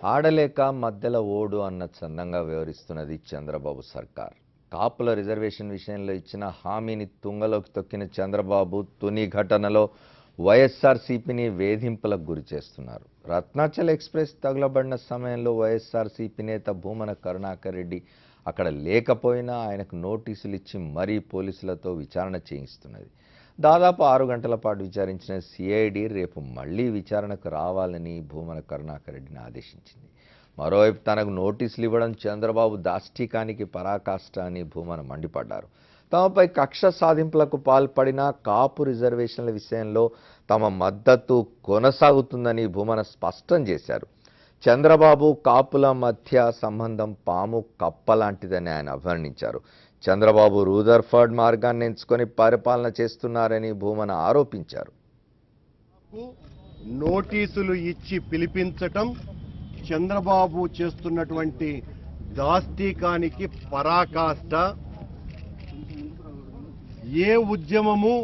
ఆడలేక మధ్యలో ఓడు అన్న చందంగా వ్యవహరిస్తున్నది చంద్రబాబు సర్కార్. కాపుల రిజర్వేషన్ విషయంలో ఇచ్చిన హామీని తుంగలోకి తొక్కిన చంద్రబాబు తుని ఘటనలో వైఎస్ఆర్సీపీని వేధింపులకు గురి చేస్తున్నారు. రత్నాచల్ ఎక్స్ప్రెస్ తగులబడిన సమయంలో వైఎస్ఆర్సీపీ నేత భూమన కరుణాకర్ రెడ్డి అక్కడ లేకపోయినా ఆయనకు నోటీసులు ఇచ్చి మరీ పోలీసులతో విచారణ చేయిస్తున్నది. దాదాపు 6 గంటల పాటు విచారించిన సిఐడి రేపు మళ్లీ విచారణకు రావాలని భూమన కరుణాకర్ రెడ్డిని ఆదేశించింది. మరోవైపు తనకు నోటీసులు ఇవ్వడం చంద్రబాబు దాష్టీకానికి పరాకాష్ట అని భూమన మండిపడ్డారు. తమపై కక్ష సాధింపులకు పాల్పడిన కాపు రిజర్వేషన్ల విషయంలో తమ మద్దతు కొనసాగుతుందని భూమన స్పష్టం చేశారు. చంద్రబాబు కాపుల మధ్య సంబంధం పాము కప్పలాంటిదని ఆయన అభివర్ణించారు. చంద్రబాబు రూదర్ఫర్డ్ మార్గాన్ని ఎంచుకొని పరిపాలన చేస్తున్నారని భూమన ఆరోపించారు. నోటీసులు ఇచ్చి పిలిపించటం చంద్రబాబు చేస్తున్నటువంటి దాష్టీకానికి పరాకాష్ట. ఏ ఉద్యమము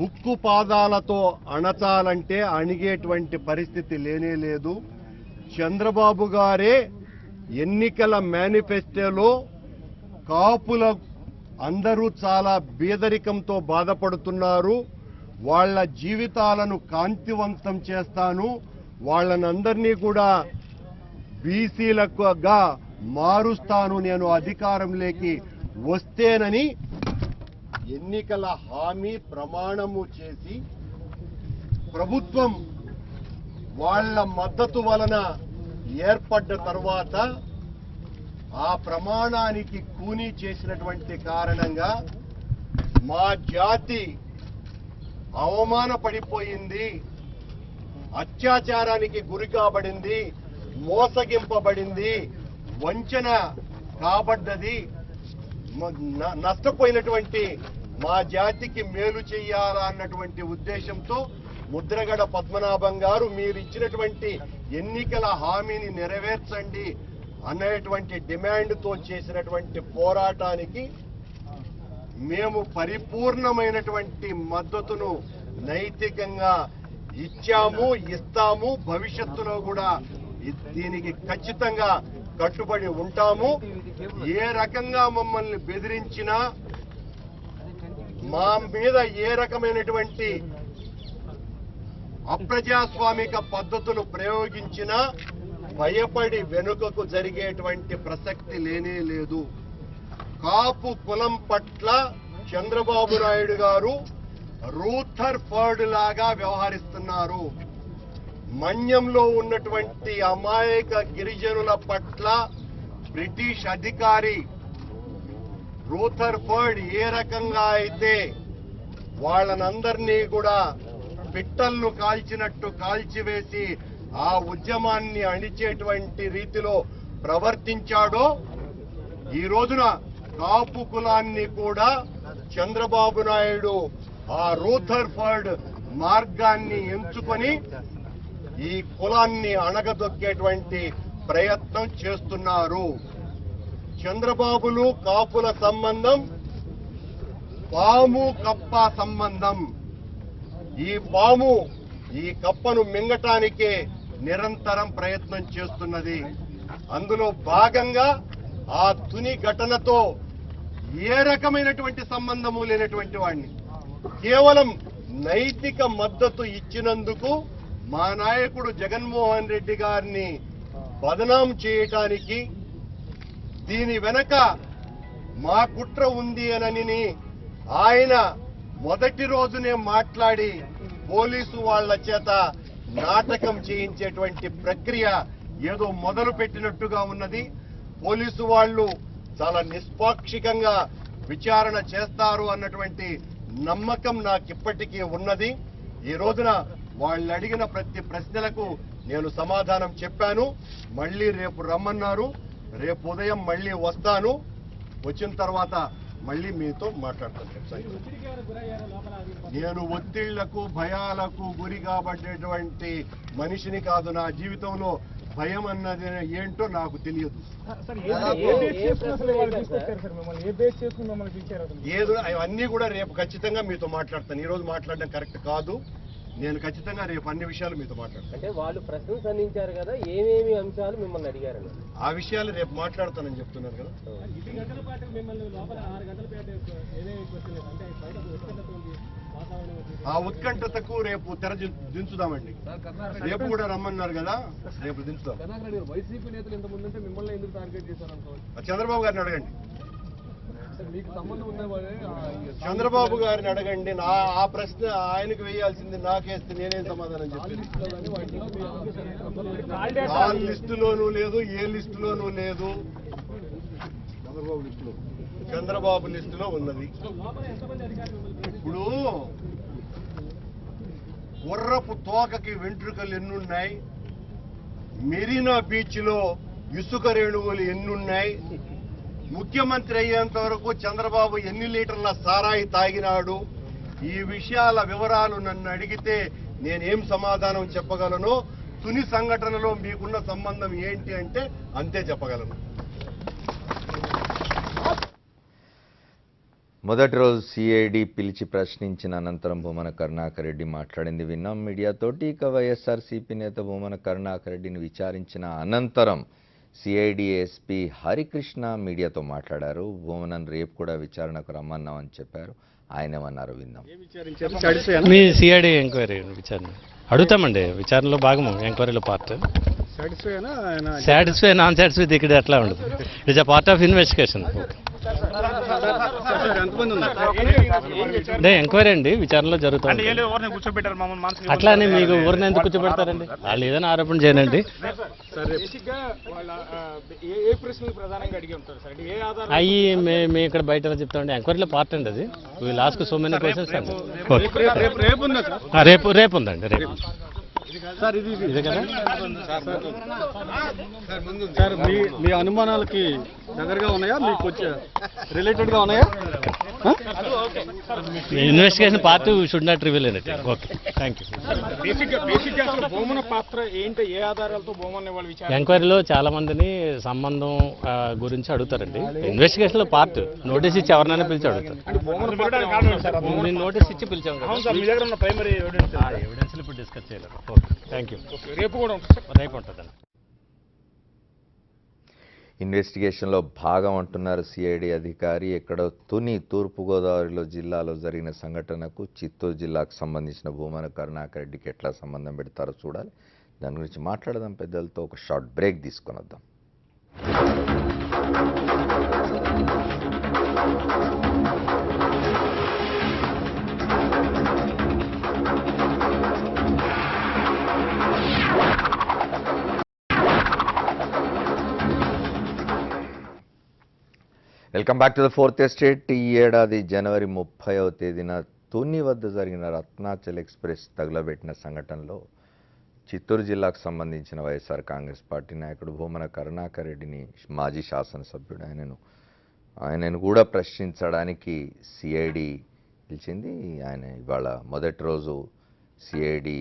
ఉక్కు పాదాలతో అణచాలంటే అణిగేటువంటి పరిస్థితి లేనే లేదు. చంద్రబాబు గారే ఎన్నికల మేనిఫెస్టోలో కాపుల అందరూ చాలా బీదరికంతో బాధపడుతున్నారు, వాళ్ళ జీవితాలను కాంతివంతం చేస్తాను, వాళ్ళనందరినీ కూడా బీసీలుగా మారుస్తాను నేను అధికారంలోకి వస్తేనని ఎన్నికల హామీ ప్రమాణము చేసి ప్రభుత్వం వాళ్ళ మద్దతు వలన ఏర్పడ్డ తర్వాత ఆ ప్రమాణానికి కూనీ చేసినటువంటి కారణంగా మా జాతి అవమానపడిపోయింది, అత్యాచారానికి గురి కాబడింది, మోసగింపబడింది, వంచన కాబడ్డది. నష్టపోయినటువంటి మా జాతికి మేలు చెయ్యాలన్నటువంటి ఉద్దేశంతో ముద్రగడ పద్మనాభం గారు మీరు ఇచ్చినటువంటి ఎన్నికల హామీని నెరవేర్చండి అనేటువంటి డిమాండ్తో చేసినటువంటి పోరాటానికి మేము పరిపూర్ణమైనటువంటి మద్దతును నైతికంగా ఇచ్చాము, ఇస్తాము. భవిష్యత్తులో కూడా దీనికి ఖచ్చితంగా కట్టుబడి ఉంటాము. ఏ రకంగా మమ్మల్ని బెదిరించినా, మా మీద ఏ రకమైనటువంటి అప్రజాస్వామిక పద్ధతులు ప్రయోగించినా భయపడి వెనుకకు జరిగేటువంటి ప్రసక్తి లేనే లేదు. కాపు కులం పట్ల చంద్రబాబు నాయుడు గారు రూథర్ఫర్డ్ లాగా వ్యవహరిస్తున్నారు. మన్యంలో ఉన్నటువంటి అమాయక గిరిజనుల పట్ల బ్రిటిష్ అధికారి రూథర్ఫర్డ్ ఏ రకంగా అయితే వాళ్ళనందరినీ కూడా పిట్టలను కాల్చినట్టు కాల్చివేసి ఆ ఉద్యమాన్ని అణిచేటువంటి రీతిలో ప్రవర్తించాడో, ఈ రోజున కాపు కులాన్ని కూడా చంద్రబాబు నాయుడు ఆ రూథర్ఫర్డ్ మార్గాన్ని ఎంచుకొని ఈ కులాన్ని అణగదొక్కేటువంటి ప్రయత్నం చేస్తున్నారు. చంద్రబాబులు కాపుల సంబంధం పాము కప్ప సంబంధం. ఈ పాము ఈ కప్పను మింగటానికే నిరంతరం ప్రయత్నం చేస్తున్నది. అందులో భాగంగా ఆ తుని ఘటనతో ఏ రకమైనటువంటి సంబంధము లేనటువంటి వాడిని కేవలం నైతిక మద్దతు ఇచ్చినందుకు మా నాయకుడు జగన్మోహన్ రెడ్డి గారిని బదనాం చేయటానికి, దీని వెనక మా కుట్ర ఉంది అనని ఆయన మొదటి రోజునే మాట్లాడి పోలీసు వాళ్ల చేత నాటకం చేయించేటువంటి ప్రక్రియ ఏదో మొదలు పెట్టినట్టుగా ఉన్నది. పోలీసు వాళ్ళు చాలా నిష్పాక్షికంగా విచారణ చేస్తారు అన్నటువంటి నమ్మకం నాకిప్పటికీ ఉన్నది. ఈ రోజున వాళ్ళు అడిగిన ప్రతి ప్రశ్నలకు నేను సమాధానం చెప్పాను. మళ్ళీ రేపు రమ్మన్నారు, రేపు ఉదయం మళ్ళీ వస్తాను. వచ్చిన తర్వాత మళ్ళీ మీతో మాట్లాడతాను. నేను ఒత్తిళ్లకు భయాలకు గురి కాబట్టేటువంటి మనిషిని కాదు. నా జీవితంలో భయం అన్నది ఏంటో నాకు తెలియదు. ఏదో అవన్నీ కూడా రేపు ఖచ్చితంగా మీతో మాట్లాడతాను. ఈ రోజు మాట్లాడడం కరెక్ట్ కాదు. నేను ఖచ్చితంగా రేపు అన్ని విషయాలు మీతో మాట్లాడతాను. అంటే వాళ్ళు ప్రశ్నలు సంధించారు కదా, ఏమేమి అంశాలు మిమ్మల్ని అడిగారని? ఆ విషయాలు రేపు మాట్లాడతానని చెప్తున్నారు కదా. ఆ ఉత్కంఠతకు రేపు దించుదామండి. రేపు కూడా రమ్మన్నారు కదా, రేపు దించుదాం. వైసీపీ నేతలు ఇంత ముందంటే మిమ్మల్ని ఎందుకు టార్గెట్ చేశారు? చంద్రబాబు గారిని అడగండి. మీకు సంబంధం ఉన్నవాడే చంద్రబాబు గారిని అడగండి. ఆ ప్రశ్న ఆయనకు వేయాల్సింది నాకేస్తే నేనేం సమాధానం చెప్పేది? ఆ లిస్టులోనూ లేదు, ఏ లిస్టులోనూ లేదు. చంద్రబాబు లిస్టులో ఉన్నది. ఇప్పుడు గుర్రపు తోకకి వెంట్రుకలు ఎన్నున్నాయి, మెరీనా బీచ్ లో ఇసుక రేణువులు ఎన్నున్నాయి, ముఖ్యమంత్రి అయ్యేంత వరకు చంద్రబాబు ఎన్ని లీటర్ల సారాయి తాగినాడు, ఈ విషయాల వివరాలు నన్ను అడిగితే నేనేం సమాధానం చెప్పగలను? తుని సంఘటనలో మీకున్న సంబంధం ఏంటి అంటే అంతే చెప్పగలను. మొదటి రోజు సిఐడి పిలిచి ప్రశ్నించిన అనంతరం భూమన కరుణాకర్ రెడ్డి మాట్లాడింది విన్నాం మీడియాతోటి. ఇక వైఎస్ఆర్సీపీ నేత భూమన కరుణాకర్ రెడ్డిని విచారించిన అనంతరం సిఐడి ఎస్పీ హరికృష్ణ మీడియాతో మాట్లాడారు. భూమనన్ రేపు కూడా విచారణకు రమ్మన్నామని చెప్పారు. ఆయన ఏమన్నారు విన్నాం. మీ సిఐడి ఎంక్వైరీ విచారణ అడుగుతామండి. విచారణలో భాగము, ఎంక్వైరీలో పార్ట్. సాటిస్ఫై నాన్ సాటిస్ఫై ఇక్కడ ఎట్లా ఉండదు. It's a part of investigation. అంటే ఎంక్వైరీ అండి, విచారణలో జరుగుతుంది. అట్లా అని మీకు ఊరిని ఎందుకు కూర్చోబెడతారండి? వాళ్ళు ఏదైనా ఆరోపణ చేయనండి. అవి మేము ఇక్కడ బయట చెప్తామండి. ఎంక్వైరీలో పార్ట్ అండి అది. లాస్ట్ సో మెనీ క్వశ్చన్స్ అండి. రేపు ఉందండి. రేపు ఇదే కదా సార్, మీ అనుమానాలకి దగ్గరగా ఉన్నాయా, మీకు వచ్చే రిలేటెడ్ గా ఉన్నాయా? Investigation part should not reveal anything. Okay, thank you. Bhumana పాత్ర ఏంటి, ఏ ఆధారాలతో భూమన వాళ్ళు విచారణ? ఎంక్వైరీలో చాలా మందిని సంబంధం గురించి అడుగుతారండి. ఇన్వెస్టిగేషన్ లో పార్ట్. నోటీస్ ఇచ్చి ఎవరినైనా పిలిచి అడుగుతారు. నోటీస్ ఇచ్చి పిలిచాం కదా. మీ దగ్గర ఉన్న ప్రైమరీ ఎవిడెన్స్ ఇప్పుడు డిస్కస్ చేయలేదు. Okay, thank you. రేపు కూడా ఉంటుంది. రేపు ఉంటుందండి. ఇన్వెస్టిగేషన్లో భాగం అంటున్నారు సిఐడి అధికారి. ఎక్కడో తుని తూర్పుగోదావరిలో జిల్లాలో జరిగిన సంఘటనకు చిత్తూరు జిల్లాకు సంబంధించిన భూమన కరుణాకర్ రెడ్డికి ఎట్లా సంబంధం పెడతారో చూడాలి. దాని గురించి మాట్లాడదాం పెద్దలతో. ఒక షార్ట్ బ్రేక్ తీసుకొని వద్దాం. Welcome back to the fourth estate. ఈ ఏడాది జనవరి 30వ తేదీన తుని వద్ద జరిగిన రత్నాచల్ ఎక్స్ప్రెస్ తగులబెట్టిన సంఘటనలో చిత్తూరు జిల్లాకు సంబంధించిన వైఎస్ఆర్ కాంగ్రెస్ పార్టీ నాయకుడు భూమన కరుణాకర్ రెడ్డిని, మాజీ శాసనసభ్యుడు, ఆయనను కూడా ప్రశ్నించడానికి సిఐడి పిలిచింది. ఆయన ఇవాళ మొదటి రోజు సిఐడి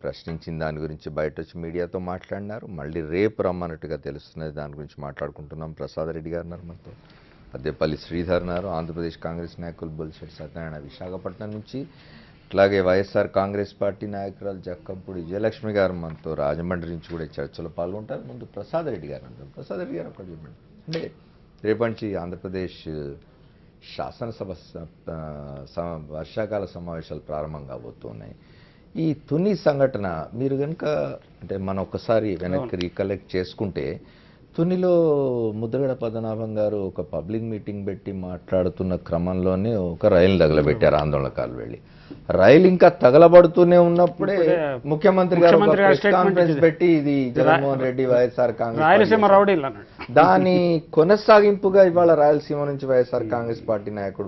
ప్రశ్నించిన దాని గురించి బయట వచ్చి మీడియాతో మాట్లాడినారు. మళ్ళీ రేపు రమ్మన్నట్టుగా తెలుస్తున్నది. దాని గురించి మాట్లాడుకుంటున్నాం. ప్రసాద్ రెడ్డి గారు ఉన్నారు మనతో, అద్దెపల్లి శ్రీధర్ ఉన్నారు, ఆంధ్రప్రదేశ్ కాంగ్రెస్ నాయకులు బొలిశెట్టి సత్యనారాయణ విశాఖపట్నం నుంచి, అట్లాగే వైఎస్ఆర్ కాంగ్రెస్ పార్టీ నాయకురాలు జక్కంపూడి విజయలక్ష్మి గారు మనతో రాజమండ్రి నుంచి కూడా చర్చలో పాల్గొంటారు. ముందు ప్రసాద్ రెడ్డి గారు అంటారు. ప్రసాద్ రెడ్డి గారు ఒకటి చెప్పండి. అంటే రేపటి నుంచి ఆంధ్రప్రదేశ్ శాసనసభ వర్షాకాల సమావేశాలు ప్రారంభం కాబోతున్నాయి. ఈ తుని సంఘటన మీరు కనుక అంటే మనం ఒకసారి వెనక్కి రీకలెక్ట్ చేసుకుంటే, తునిలో ముద్రగడ పద్మనాభం గారు ఒక పబ్లిక్ మీటింగ్ పెట్టి మాట్లాడుతున్న క్రమంలోనే ఒక రైలు తగలబెట్టారు ఆందోళనకారులు వెళ్ళి. రైలు ఇంకా తగలబడుతూనే ఉన్నప్పుడే ముఖ్యమంత్రి గారు ప్రెస్ కాన్ఫరెన్స్ పెట్టి ఇది జగన్మోహన్ రెడ్డి వైఎస్ఆర్ కాంగ్రెస్ దాని కొనసాగింపుగా ఇవాళ రాయలసీమ నుంచి వైఎస్ఆర్ కాంగ్రెస్ పార్టీ నాయకుడు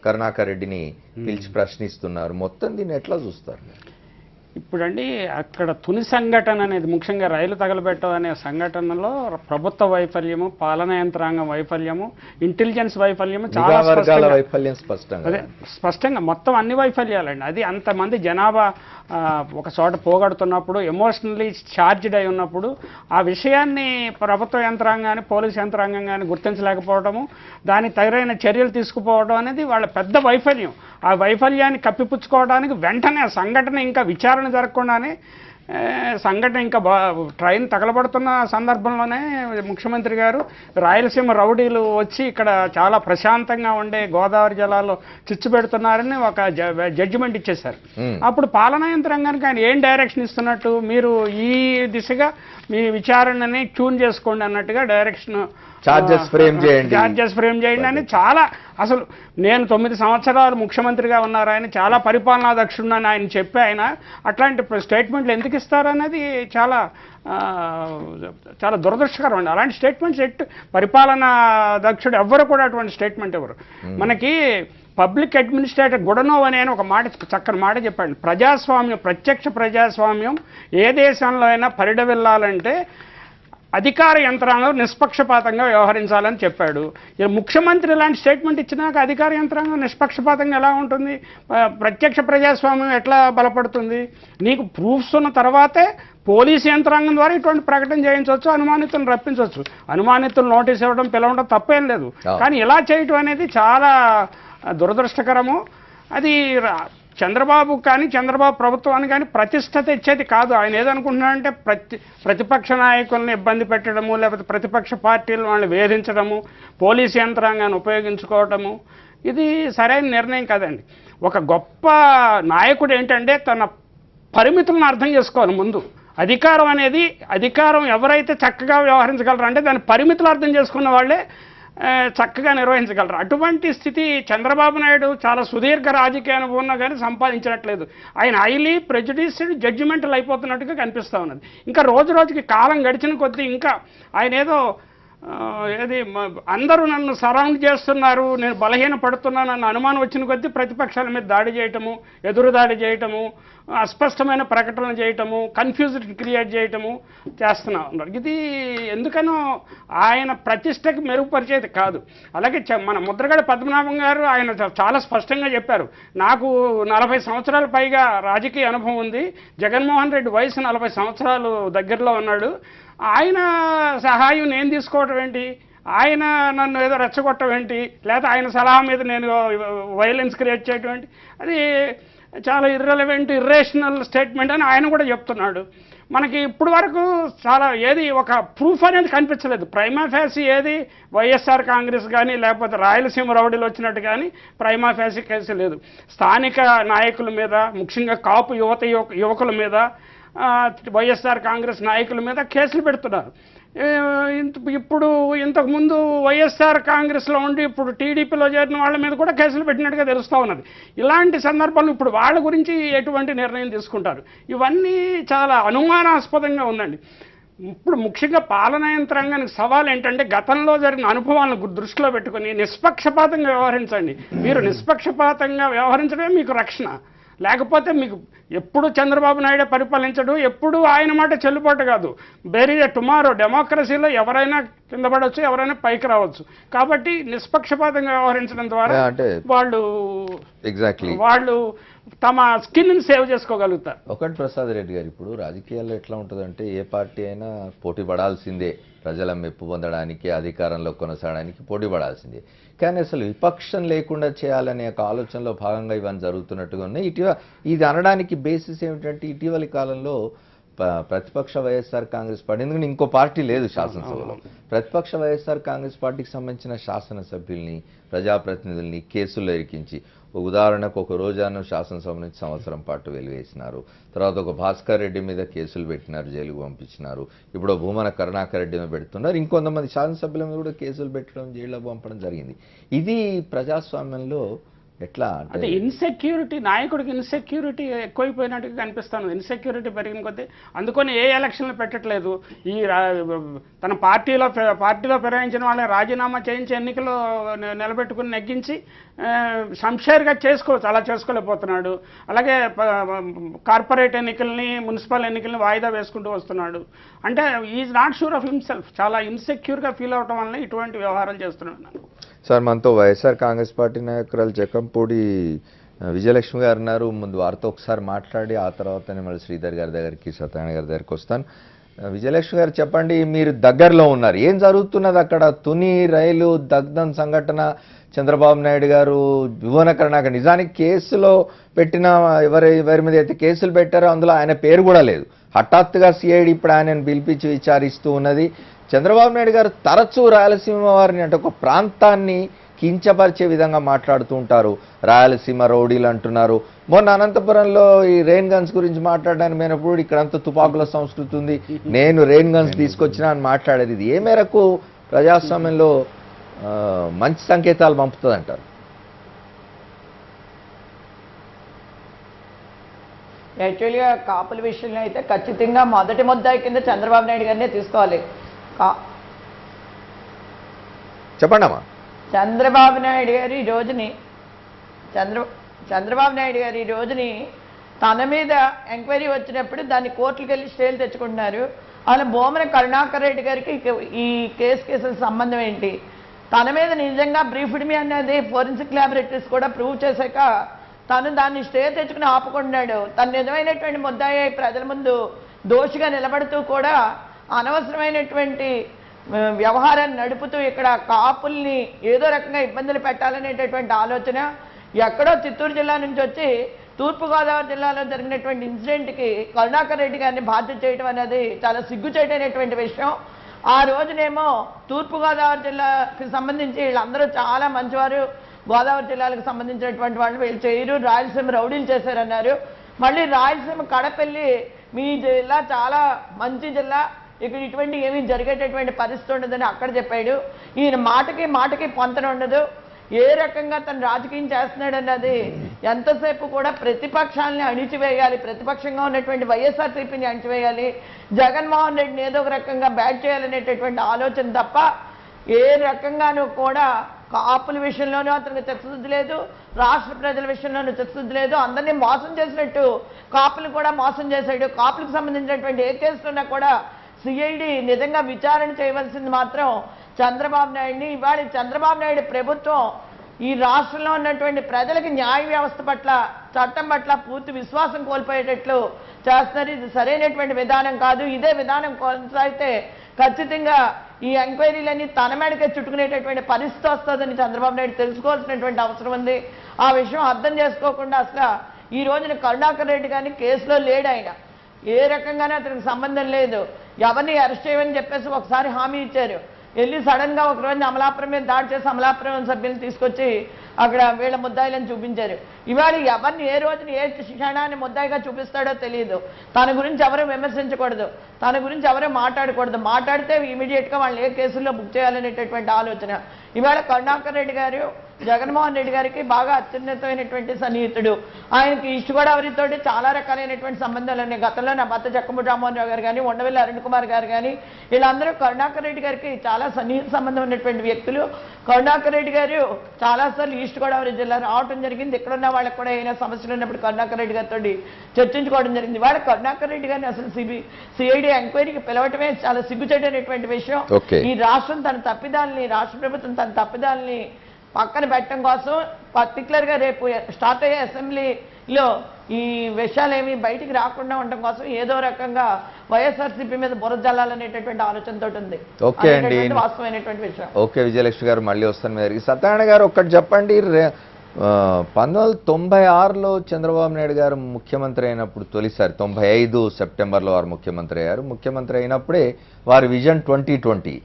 కరుణాకర్ రెడ్డిని పిలిచి ప్రశ్నిస్తున్నారు. మొత్తం దీన్ని ఎట్లా చూస్తారు? ఇప్పుడండి అక్కడ తుని సంఘటన అనేది ముఖ్యంగా రైలు తగలబెట్టడం అనే సంఘటనలో ప్రభుత్వ వైఫల్యము, పాలనా యంత్రాంగం వైఫల్యము, ఇంటెలిజెన్స్ వైఫల్యము చాలా నిఘా వర్గాల స్పష్టంగా- వైఫల్యం స్పష్టంగా అదే స్పష్టంగా మొత్తం అన్ని వైఫల్యాలండి. అది అంతమంది జనాభా ఒక చోట పోగొడుతున్నప్పుడు, ఎమోషనల్లీ ఛార్జ్డ్ అయి ఉన్నప్పుడు ఆ విషయాన్ని ప్రభుత్వ యంత్రాంగాన్ని, పోలీస్ యంత్రాంగం కానీ గుర్తించలేకపోవడము, దానికి తగిన చర్యలు తీసుకుపోవడం అనేది వాళ్ళ పెద్ద వైఫల్యం. ఆ వైఫల్యాన్ని కప్పిపుచ్చుకోవడానికి వెంటనే ఆ సంఘటన ఇంకా విచారణ జరగకుండానే సంఘటన ఇంకా ట్రైన్ తగలబడుతున్న సందర్భంలోనే ముఖ్యమంత్రి గారు రాయలసీమ రౌడీలు వచ్చి ఇక్కడ చాలా ప్రశాంతంగా ఉండే గోదావరి జలాల్లో చిచ్చు పెడుతున్నారని ఒక జడ్జిమెంట్ ఇచ్చేశారు. అప్పుడు పాలనా యంత్రాంగానికి ఆయన ఏం డైరెక్షన్ ఇస్తున్నట్టు, మీరు ఈ దిశగా మీ విచారణని ట్యూన్ చేసుకోండి అన్నట్టుగా డైరెక్షన్, చార్జెస్ ఫ్రేమ్ చేయండి అని చాలా, అసలు నేను 9 సంవత్సరాలు ముఖ్యమంత్రిగా ఉన్నారు ఆయన, చాలా పరిపాలనా దక్షుడని ఆయన చెప్పి ఆయన అట్లాంటి స్టేట్మెంట్లు ఎందుకు ఇస్తారనేది చాలా చాలా దురదృష్టకరం అండి. అలాంటి స్టేట్మెంట్స్ పరిపాలనా దక్షుడు ఎవ్వరు కూడా అటువంటి స్టేట్మెంట్ ఎవరు. మనకి పబ్లిక్ అడ్మినిస్ట్రేటర్ గుడనోవ్ అనే ఒక మాట, చక్కని మాట చెప్పండి. ప్రజాస్వామ్యం, ప్రత్యక్ష ప్రజాస్వామ్యం ఏ దేశంలో అయినా పరిడవిల్లాలంటే అధికార యంత్రాంగం నిష్పక్షపాతంగా వ్యవహరించాలని చెప్పాడు. ముఖ్యమంత్రి లాంటి స్టేట్మెంట్ ఇచ్చినాక అధికార యంత్రాంగం నిష్పక్షపాతంగా ఎలా ఉంటుంది? ప్రత్యక్ష ప్రజాస్వామ్యం ఎట్లా బలపడుతుంది? నీకు ప్రూఫ్స్ ఉన్న తర్వాతే పోలీసు యంత్రాంగం ద్వారా ఇటువంటి ప్రకటన చేయించవచ్చు, అనుమానితులను రప్పించవచ్చు. అనుమానితులు నోటీస్ ఇవ్వడం, పిలవడం తప్పేం లేదు. కానీ ఇలా చేయటం అనేది చాలా దురదృష్టకరము. అది చంద్రబాబు కానీ, చంద్రబాబు ప్రభుత్వాన్ని కానీ ప్రతిష్ట తెచ్చేది కాదు. ఆయన ఏదనుకుంటున్నాడంటే ప్రతిపక్ష నాయకులను ఇబ్బంది పెట్టడము, లేకపోతే ప్రతిపక్ష పార్టీలను వాళ్ళని వేధించడము, పోలీసు యంత్రాంగాన్ని ఉపయోగించుకోవటము, ఇది సరైన నిర్ణయం కాదండి. ఒక గొప్ప నాయకుడు ఏంటంటే తన పరిమితులను అర్థం చేసుకోవాలి ముందు. అధికారం ఎవరైతే చక్కగా వ్యవహరించగలరు అంటే దాని పరిమితులు అర్థం చేసుకున్న వాళ్ళే చక్కగా నిర్వహించగలరు. అటువంటి స్థితి చంద్రబాబు నాయుడు చాలా సుదీర్ఘ రాజకీయ అనుభవం ఉన్నా కానీ సంపాదించినట్లేదు. ఆయన హైలీ ప్రెజుడిస్డ్, జడ్జిమెంటల్ అయిపోతున్నట్టుగా కనిపిస్తూ ఉన్నది. ఇంకా రోజు రోజుకి కాలం గడిచిన కొద్దీ ఇంకా ఆయన ఏదో అందరూ నన్ను సరౌండ్ చేస్తున్నారు, నేను బలహీన పడుతున్నాను అన్న అనుమానం వచ్చిన కొద్దీ ప్రతిపక్షాల మీద దాడి చేయటము, ఎదురు దాడి చేయటము, అస్పష్టమైన ప్రకటనలు చేయటము, కన్ఫ్యూజన్ క్రియేట్ చేయటము చేస్తున్నా ఉన్నారు. ఇది ఎందుకనో ఆయన ప్రతిష్టకి మెరుగుపరిచేది కాదు. అలాగే మన ముద్రగడ పద్మనాభం గారు ఆయన చాలా స్పష్టంగా చెప్పారు, నాకు 40 సంవత్సరాల పైగా రాజకీయ అనుభవం ఉంది, జగన్మోహన్ రెడ్డి వయసు 40 సంవత్సరాలు దగ్గరలో ఉన్నాడు, ఆయన సహాయం నేను తీసుకోవటం ఏంటి, ఆయన నన్ను ఏదో రెచ్చగొట్టడం ఏంటి, లేదా ఆయన సలహా మీద నేను వైలెన్స్ క్రియేట్ చేయటం ఏంటి, అది చాలా ఇర్రెలవెంట్, ఇర్రేషనల్ స్టేట్మెంట్ అని ఆయన కూడా చెప్తున్నాడు. మనకి ఇప్పుడు వరకు చాలా ఏది ఒక ప్రూఫ్ అనేది కనిపించలేదు. ప్రైమా ఫ్యాసీ ఏది వైఎస్ఆర్ కాంగ్రెస్ కానీ లేకపోతే రాయలసీమ రౌడీలు వచ్చినట్టు కానీ ప్రైమా ఫ్యాసీ కేసు లేదు. స్థానిక నాయకుల మీద, ముఖ్యంగా కాపు యువకుల మీద, వైఎస్ఆర్ కాంగ్రెస్ నాయకుల మీద కేసులు పెడుతున్నారు. ఇప్పుడు ఇంతకుముందు వైఎస్ఆర్ కాంగ్రెస్లో ఉండి ఇప్పుడు టీడీపీలో చేరిన వాళ్ళ మీద కూడా కేసులు పెట్టినట్టుగా తెలుస్తూ ఉన్నది. ఇలాంటి సందర్భాలు ఇప్పుడు వాళ్ళ గురించి ఎటువంటి నిర్ణయం తీసుకుంటారు? ఇవన్నీ చాలా అనుమానాస్పదంగా ఉందండి. ఇప్పుడు ముఖ్యంగా పాలనా యంత్రాంగానికి సవాల్ ఏంటంటే గతంలో జరిగిన అనుభవాలను దృష్టిలో పెట్టుకుని నిష్పక్షపాతంగా వ్యవహరించండి. మీరు నిష్పక్షపాతంగా వ్యవహరించడమే మీకు రక్షణ. లేకపోతే మీకు ఎప్పుడు చంద్రబాబు నాయుడు పరిపాలించడు, ఎప్పుడు ఆయన మాట చెల్లుబాటు కాదు. There is a tomorrow. డెమోక్రసీలో ఎవరైనా కింద పడవచ్చు, ఎవరైనా పైకి రావచ్చు. కాబట్టి నిష్పక్షపాతంగా వ్యవహరించడం ద్వారా వాళ్ళు తమ స్కిన్ని సేవ్ చేసుకోగలుగుతారు. ఒకటి ప్రసాద్ రెడ్డి గారు, ఇప్పుడు రాజకీయాల్లో ఎట్లా ఉంటుందంటే ఏ పార్టీ అయినా పోటీ పడాల్సిందే, ప్రజల మెప్పు పొందడానికి, అధికారంలో కొనసాగడానికి పోటీ పడాల్సిందే. కానీ అసలు విపక్షం లేకుండా చేయాలనే ఒక ఆలోచనలో భాగంగా ఇవన్నీ జరుగుతున్నట్టుగా ఉన్నాయి. ఇది అనడానికి బేసిస్ ఏమిటంటే ఇటీవలి కాలంలో ప్రతిపక్ష వైఎస్ఆర్ కాంగ్రెస్ పార్టీ, ఎందుకంటే ఇంకో పార్టీ లేదు శాసనసభలో, ప్రతిపక్ష వైఎస్ఆర్ కాంగ్రెస్ పార్టీకి సంబంధించిన శాసనసభ్యుల్ని, ప్రజాప్రతినిధుల్ని కేసుల్లో ఇరికించి, ఉదాహరణకు ఒక రోజాను శాసనసభ నుంచి సంవత్సరం పాటు వెలివేసినారు. తర్వాత ఒక భాస్కర్ రెడ్డి మీద కేసులు పెట్టినారు, జైలుకు పంపించినారు. ఇప్పుడు భూమన కరుణాకర్ రెడ్డి మీద పెడుతున్నారు. ఇంకొంతమంది శాసనసభ్యుల మీద కూడా కేసులు పెట్టడం, జైలుకు పంపడం జరిగింది. ఇది ప్రజాస్వామ్యంలో ఎట్లా అంటే అంటే ఇన్సెక్యూరిటీ, నాయకుడికి ఇన్సెక్యూరిటీ ఎక్కువైపోయినట్టుగా కనిపిస్తాను. ఇన్సెక్యూరిటీ పెరిగిన కొద్దీ అందుకని ఏ ఎలక్షన్లు పెట్టట్లేదు. ఈ తన పార్టీలో ఫిరాయించిన వాళ్ళని రాజీనామా చేయించి ఎన్నికల్లో నిలబెట్టుకుని నెగ్గించి సంషేర్గా చేసుకోవచ్చు, అలా చేసుకోలేకపోతున్నాడు. అలాగే కార్పొరేట్ ఎన్నికల్ని, మున్సిపల్ ఎన్నికల్ని వాయిదా వేసుకుంటూ వస్తున్నాడు. అంటే is not sure of himself. చాలా ఇన్సెక్యూర్గా ఫీల్ అవటం వల్ల ఇటువంటి వ్యవహారాలు చేస్తున్నాడు. సార్, మనతో వైఎస్ఆర్ కాంగ్రెస్ పార్టీ నాయకురాలు జకంపూడి విజయలక్ష్మి గారు ఉన్నారు. ముందు వారితో ఒకసారి మాట్లాడి ఆ తర్వాతనే మళ్ళీ శ్రీధర్ గారి దగ్గరికి, సత్యనారాయణ గారి దగ్గరికి వస్తాను. విజయలక్ష్మి గారు చెప్పండి, మీరు దగ్గరలో ఉన్నారు, ఏం జరుగుతున్నది అక్కడ? తుని రైలు దగ్ధం సంఘటన, చంద్రబాబు నాయుడు గారు వివరణకరణ, నిజానికి కేసులో పెట్టిన ఎవరి మీద అయితే కేసులు పెట్టారో అందులో ఆయన పేరు కూడా లేదు. హఠాత్తుగా సిఐడి ఇప్పుడు ఆయనను పిలిపించి విచారిస్తూ ఉన్నది. చంద్రబాబు నాయుడు గారు తరచూ రాయలసీమ వారిని అంటే ఒక ప్రాంతాన్ని కించపరిచే విధంగా మాట్లాడుతూ ఉంటారు. రాయలసీమ రౌడీలు అంటున్నారు. మొన్న అనంతపురంలో ఈ రెయిన్ గన్స్ గురించి మాట్లాడడానికి పోయినప్పుడు ఇక్కడంతా తుపాకుల సంస్కృతి ఉంది, నేను రెయిన్ గన్స్ తీసుకొచ్చినా అని మాట్లాడేది. ఇది ఏ మేరకు ప్రజాస్వామ్యంలో మంచి సంకేతాలు పంపుతుంది అంటారు? యాక్చువల్గా కాపుల విషయంలో అయితే ఖచ్చితంగా మొదటి ముద్దాయి కింద చంద్రబాబు నాయుడు గారినే తీసుకోవాలి. చెప్పండి అమ్మా. చంద్రబాబు నాయుడు గారు ఈ రోజుని తన మీద ఎంక్వైరీ వచ్చినప్పుడు దాన్ని కోర్టులకు వెళ్ళి స్టేలు తెచ్చుకుంటున్నారు. అలా భూమన కరుణాకర్ రెడ్డి గారికి ఈ కేసుల సంబంధం ఏంటి? తన మీద నిజంగా బ్రీఫ్డ్ మీ అనేది ఫోరెన్సిక్ ల్యాబొరేటరీస్ కూడా ప్రూవ్ చేశాక తను దాన్ని స్టే తెచ్చుకుని ఆపుకున్నాడు. తను నిజమైనటువంటి ముద్దాయి ప్రజల ముందు దోషిగా నిలబడుతూ కూడా అనవసరమైనటువంటి వ్యవహారాన్ని నడుపుతూ ఇక్కడ కాపుల్ని ఏదో రకంగా ఇబ్బందులు పెట్టాలనేటటువంటి ఆలోచన. ఎక్కడో చిత్తూరు జిల్లా నుంచి వచ్చి తూర్పుగోదావరి జిల్లాలో జరిగినటువంటి ఇన్సిడెంట్కి కరుణాకర్ రెడ్డి గారిని బాధ్యత చేయడం అనేది చాలా సిగ్గుచేటైనటువంటి విషయం. ఆ రోజునేమో తూర్పుగోదావరి జిల్లాకి సంబంధించి వీళ్ళందరూ చాలా మంచివారు, గోదావరి జిల్లాలకు సంబంధించినటువంటి వాళ్ళు వీళ్ళు చేయరు, రాయలసీమ రౌడీలు చేశారన్నారు. మళ్ళీ రాయలసీమ కడపల్లి మీ జిల్లా చాలా మంచి జిల్లా, ఇక్కడ ఇటువంటి ఏమీ జరిగేటటువంటి పరిస్థితి ఉండదని అక్కడ చెప్పాడు. ఈయన మాటకి పొంతన ఉండదు. ఏ రకంగా తను రాజకీయం చేస్తున్నాడన్నది ఎంతసేపు కూడా ప్రతిపక్షాలని అణిచివేయాలి, ప్రతిపక్షంగా ఉన్నటువంటి వైఎస్ఆర్సీపీని అణిచివేయాలి, జగన్మోహన్ రెడ్డిని ఏదో ఒక రకంగా బ్యాట్ చేయాలనేటటువంటి ఆలోచన తప్ప ఏ రకంగానూ కూడా కాపుల విషయంలోనూ అతనికి చిత్తశుద్ధి లేదు, రాష్ట్ర ప్రజల విషయంలోనూ చిత్తశుద్ధి లేదు. అందరినీ మోసం చేసినట్టు కాపులు కూడా మోసం చేశాడు. కాపులకు సంబంధించినటువంటి ఏ కేసులున్నా కూడా సిఐడి నిజంగా విచారణ చేయవలసింది మాత్రం చంద్రబాబు నాయుడిని. ఇవాళ చంద్రబాబు నాయుడు ప్రభుత్వం ఈ రాష్ట్రంలో ఉన్నటువంటి ప్రజలకి న్యాయ వ్యవస్థ పట్ల, చట్టం పట్ల పూర్తి విశ్వాసం కోల్పోయేటట్లు చేస్తున్నారు. ఇది సరైనటువంటి విధానం కాదు. ఇదే విధానం కొనసాగితే ఖచ్చితంగా ఈ ఎంక్వైరీలన్నీ తన మేడకే చుట్టుకునేటటువంటి పరిస్థితి వస్తుందని చంద్రబాబు నాయుడు తెలుసుకోవాల్సినటువంటి అవసరం ఉంది. ఆ విషయం అర్థం చేసుకోకుండా అసలు ఈ రోజున కరుణాకర్ రెడ్డి గారిని కేసులో లేడు. ఆయన ఏ రకంగానే అతనికి సంబంధం లేదు. ఎవరిని అరెస్ట్ చేయమని చెప్పేసి ఒకసారి హామీ ఇచ్చారు. వెళ్ళి సడన్గా ఒక రోజు అమలాపురం మీద దాడి చేసి అమలాపురం సభ్యులను తీసుకొచ్చి అక్కడ వీళ్ళ ముద్దాయిలను చూపించారు. ఇవాళ ఎవరిని ఏ రోజున ఏ క్షణాన్ని ముద్దాయిగా చూపిస్తాడో తెలియదు. తన గురించి ఎవరు విమర్శించకూడదు, తన గురించి ఎవరు మాట్లాడకూడదు. మాట్లాడితే ఇమీడియట్గా వాళ్ళు ఏ కేసుల్లో బుక్ చేయాలనేటటువంటి ఆలోచన. ఇవాళ కరుణాకర్ రెడ్డి గారు జగన్మోహన్ రెడ్డి గారికి బాగా అత్యున్నతమైనటువంటి సన్నిహితుడు. ఆయనకి ఈస్ట్ గోదావరితో చాలా రకాలైనటువంటి సంబంధాలు ఉన్నాయి. గతంలో నా భర్త జక్కమూడి రామ్మోహన్ రావు గారు కానీ, ఉండవెల్లి అరుణ్ కుమార్ గారు కానీ, వీళ్ళందరూ కరుణాకర్ రెడ్డి గారికి చాలా సన్నిహిత సంబంధం ఉన్నటువంటి వ్యక్తులు. కరుణాకర్ రెడ్డి గారు చాలాసార్లు ఈస్ట్ గోదావరి జిల్లా రావడం జరిగింది. ఇక్కడున్న వాళ్ళకి కూడా ఏమైనా సమస్యలు ఉన్నప్పుడు కరుణాకర్ రెడ్డి గారితో చర్చించుకోవడం జరిగింది. వాళ్ళ కరుణాకర్ రెడ్డి గారిని అసలు సిఐడి ఎంక్వైరీకి పిలవటమే చాలా సిగ్గుచేటైనటువంటి విషయం. ఈ రాష్ట్రం తన తప్పిదాలని, రాష్ట్ర ప్రభుత్వం తన తప్పిదాలని పక్కన పెట్టడం కోసం పర్టికులర్గా రేపు స్టార్ట్ అయ్యే అసెంబ్లీలో ఈ విషయాలేమి బయటికి రాకుండా ఉండటం కోసం ఏదో రకంగా వైఎస్ఆర్సీపీ మీద బురద జల్లాలనేటటువంటి ఆలోచనతో ఉంది. ఓకే అండి, వాస్తవమైనటువంటి విషయం. ఓకే విజయలక్ష్మి గారు, మళ్ళీ వస్తాను మీ దగ్గరికి. సత్యనారాయణ గారు ఒక్కటి చెప్పండి. 1996లో చంద్రబాబు నాయుడు గారు ముఖ్యమంత్రి అయినప్పుడు తొలిసారి 95 సెప్టెంబర్లో వారు ముఖ్యమంత్రి అయ్యారు. ముఖ్యమంత్రి అయినప్పుడే వారి విజన్ 2020.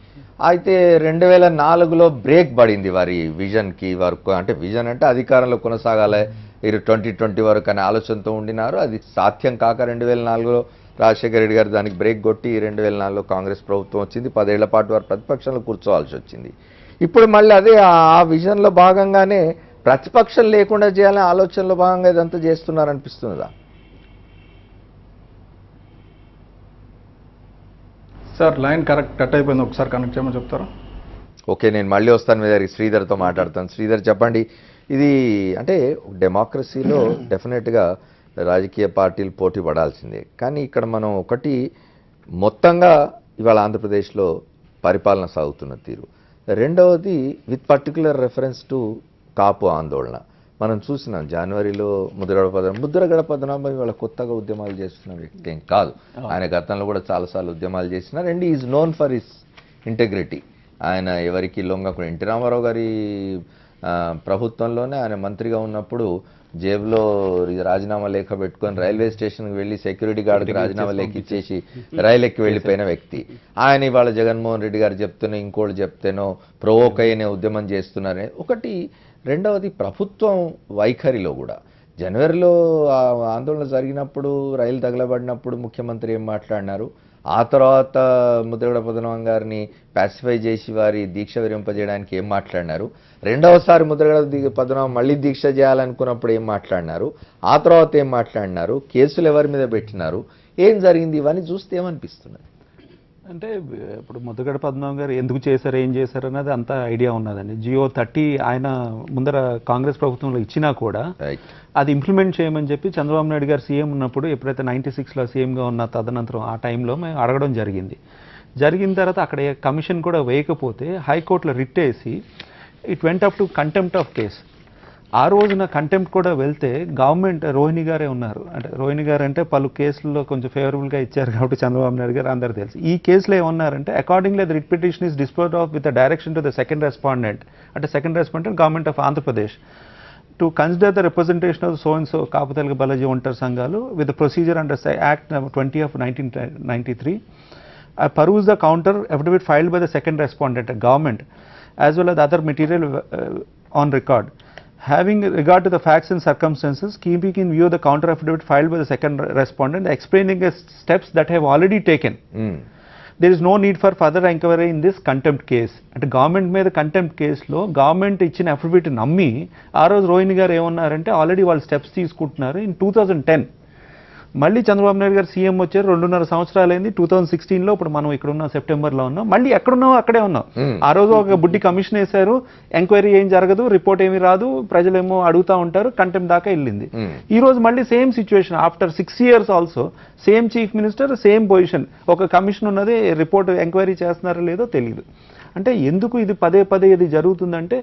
అయితే 2004లో బ్రేక్ పడింది వారి విజన్కి. వారు అంటే విజన్ అంటే అధికారంలో కొనసాగాలి 2020 వరకు అనే ఆలోచనతో ఉండినారు. అది సాధ్యం కాక 2004లో రాజశేఖర రెడ్డి గారు దానికి బ్రేక్ కొట్టి 2004లో కాంగ్రెస్ ప్రభుత్వం వచ్చింది. 10 ఏళ్ల పాటు వారు ప్రతిపక్షంలో కూర్చోవాల్సి వచ్చింది. ఇప్పుడు మళ్ళీ అదే ఆ విజన్లో భాగంగానే ప్రతిపక్షం లేకుండా చేయాలనే ఆలోచనలో భాగంగా ఇదంతా చేస్తున్నారనిపిస్తున్నదా? సార్ లైన్ కరెక్ట్ కట్ అయిపోయింది, ఒకసారి కనెక్ట్ చేయమని చెప్తారా? ఓకే, నేను మళ్ళీ వస్తాను మీ దగ్గరికి, శ్రీధర్తో మాట్లాడతాను. శ్రీధర్ చెప్పండి, ఇది అంటే డెమోక్రసీలో డెఫినెట్గా రాజకీయ పార్టీలు పోటీ పడాల్సిందే, కానీ ఇక్కడ మనం ఒకటి మొత్తంగా ఇవాళ ఆంధ్రప్రదేశ్లో పరిపాలన సాగుతున్న తీరు, రెండవది విత్ పర్టికులర్ రెఫరెన్స్ టు కాపు ఆందోళన మనం చూసినాం. జనవరిలో ముద్రగడ పద్మనాభం ఇవాళ కొత్తగా ఉద్యమాలు చేస్తున్న వ్యక్తి ఏం కాదు, ఆయన గతంలో కూడా చాలాసార్లు ఉద్యమాలు చేసినారు. And is known for his integrity. ఆయన ఎవరికి లొంగకుండా, ఎన్టీ రామారావు గారి ప్రభుత్వంలోనే ఆయన మంత్రిగా ఉన్నప్పుడు జేబులో రాజీనామా లేఖ పెట్టుకొని రైల్వే స్టేషన్కి వెళ్ళి సెక్యూరిటీ గార్డుకి రాజీనామా లేఖ ఇచ్చేసి రైలు ఎక్కి వెళ్ళిపోయిన వ్యక్తి ఆయన. ఇవాళ జగన్మోహన్ రెడ్డి గారు చెప్తేనో ఇంకోటి చెప్తేనో ప్రొవోక్ అయ్యనే ఉద్యమం చేస్తున్నారని ఒకటి. రెండవది ప్రభుత్వం వైఖరిలో కూడా జనవరిలో ఆందోళన జరిగినప్పుడు రైలు తగలబడినప్పుడు ముఖ్యమంత్రి ఏం మాట్లాడినారు, ఆ తర్వాత ముద్రగడ పద్మనాభం గారిని పాసిఫై చేసి వారి దీక్ష విరింపజేయడానికి ఏం మాట్లాడినారు, రెండవసారి ముద్రగడ పద్మనాభం మళ్ళీ దీక్ష చేయాలనుకున్నప్పుడు ఏం మాట్లాడినారు, ఆ తర్వాత ఏం మాట్లాడినారు, కేసులు ఎవరి మీద పెట్టినారు, ఏం జరిగింది, ఇవన్నీ చూస్తే ఏమనిపిస్తున్నది? అంటే ఇప్పుడు ముద్రగడ పద్మనాభం గారు ఎందుకు చేశారు, ఏం చేశారు అన్నది అంత ఐడియా ఉన్నదండి. జియో 30 ఆయన ముందర కాంగ్రెస్ ప్రభుత్వంలో ఇచ్చినా కూడా అది ఇంప్లిమెంట్ చేయమని చెప్పి చంద్రబాబు నాయుడు గారు సీఎం ఉన్నప్పుడు, ఎప్పుడైతే 96లో సీఎంగా ఉన్న తదనంతరం ఆ టైంలో మేము అడగడం జరిగింది. జరిగిన తర్వాత అక్కడ కమిషన్ కూడా వేయకపోతే హైకోర్టులో రిట్ వేసి it went up to contempt of case. ఆ రోజున కంటెంప్ట్ కూడా వెళ్తే గవర్నమెంట్ రోహిణి గారే ఉన్నారు, అంటే రోహిణి గారు అంటే పలు కేసుల్లో కొంచెం ఫేవరబుల్గా ఇచ్చారు కాబట్టి చంద్రబాబు నాయుడు గారు అందరూ తెలుసు. ఈ కేసులో ఏమన్నారంటే accordingly the writ petition is disposed of with the direction to the second respondent, అంటే second respondent government of Andhra Pradesh to consider the representation of so and so Kapu Telaga Balija Ontari సంఘాలు with the procedure under act 20 of 1993. I peruse the counter affidavit filed by the second respondent, government, as well as other material on record. Having regard to the facts and circumstances, keeping in view the counter affidavit filed by the second respondent, explaining the steps that have already taken, there is no need for further inquiry in this contempt case. అంటే government మీద contempt కేసులో government ఇచ్చిన affidavit నమ్మి ఆ రోజు రోహిణి గారు ఏమన్నారంటే already వాళ్ళు స్టెప్స్ తీసుకుంటున్నారు. ఇన్ 2010 మళ్ళీ చంద్రబాబు నాయుడు గారు సీఎం వచ్చారు, 2.5 సంవత్సరాలైంది. 2016లో ఇప్పుడు మనం ఇక్కడ ఉన్నాం, సెప్టెంబర్లో ఉన్నాం, మళ్ళీ ఎక్కడున్నామో అక్కడే ఉన్నాం. ఆ రోజు ఒక బుడ్డి కమిషన్ వేశారు, ఎంక్వైరీ ఏం జరగదు, రిపోర్ట్ ఏమీ రాదు, ప్రజలేమో అడుగుతూ ఉంటారు, కంటెంప్ట్ దాకా వెళ్ళింది. ఈ రోజు మళ్ళీ same situation after 6 years also same chief minister, same position, ఒక కమిషన్ ఉన్నది, రిపోర్ట్ ఎంక్వైరీ చేస్తున్నారో లేదో తెలియదు. అంటే ఎందుకు ఇది పదే పదే ఇది జరుగుతుందంటే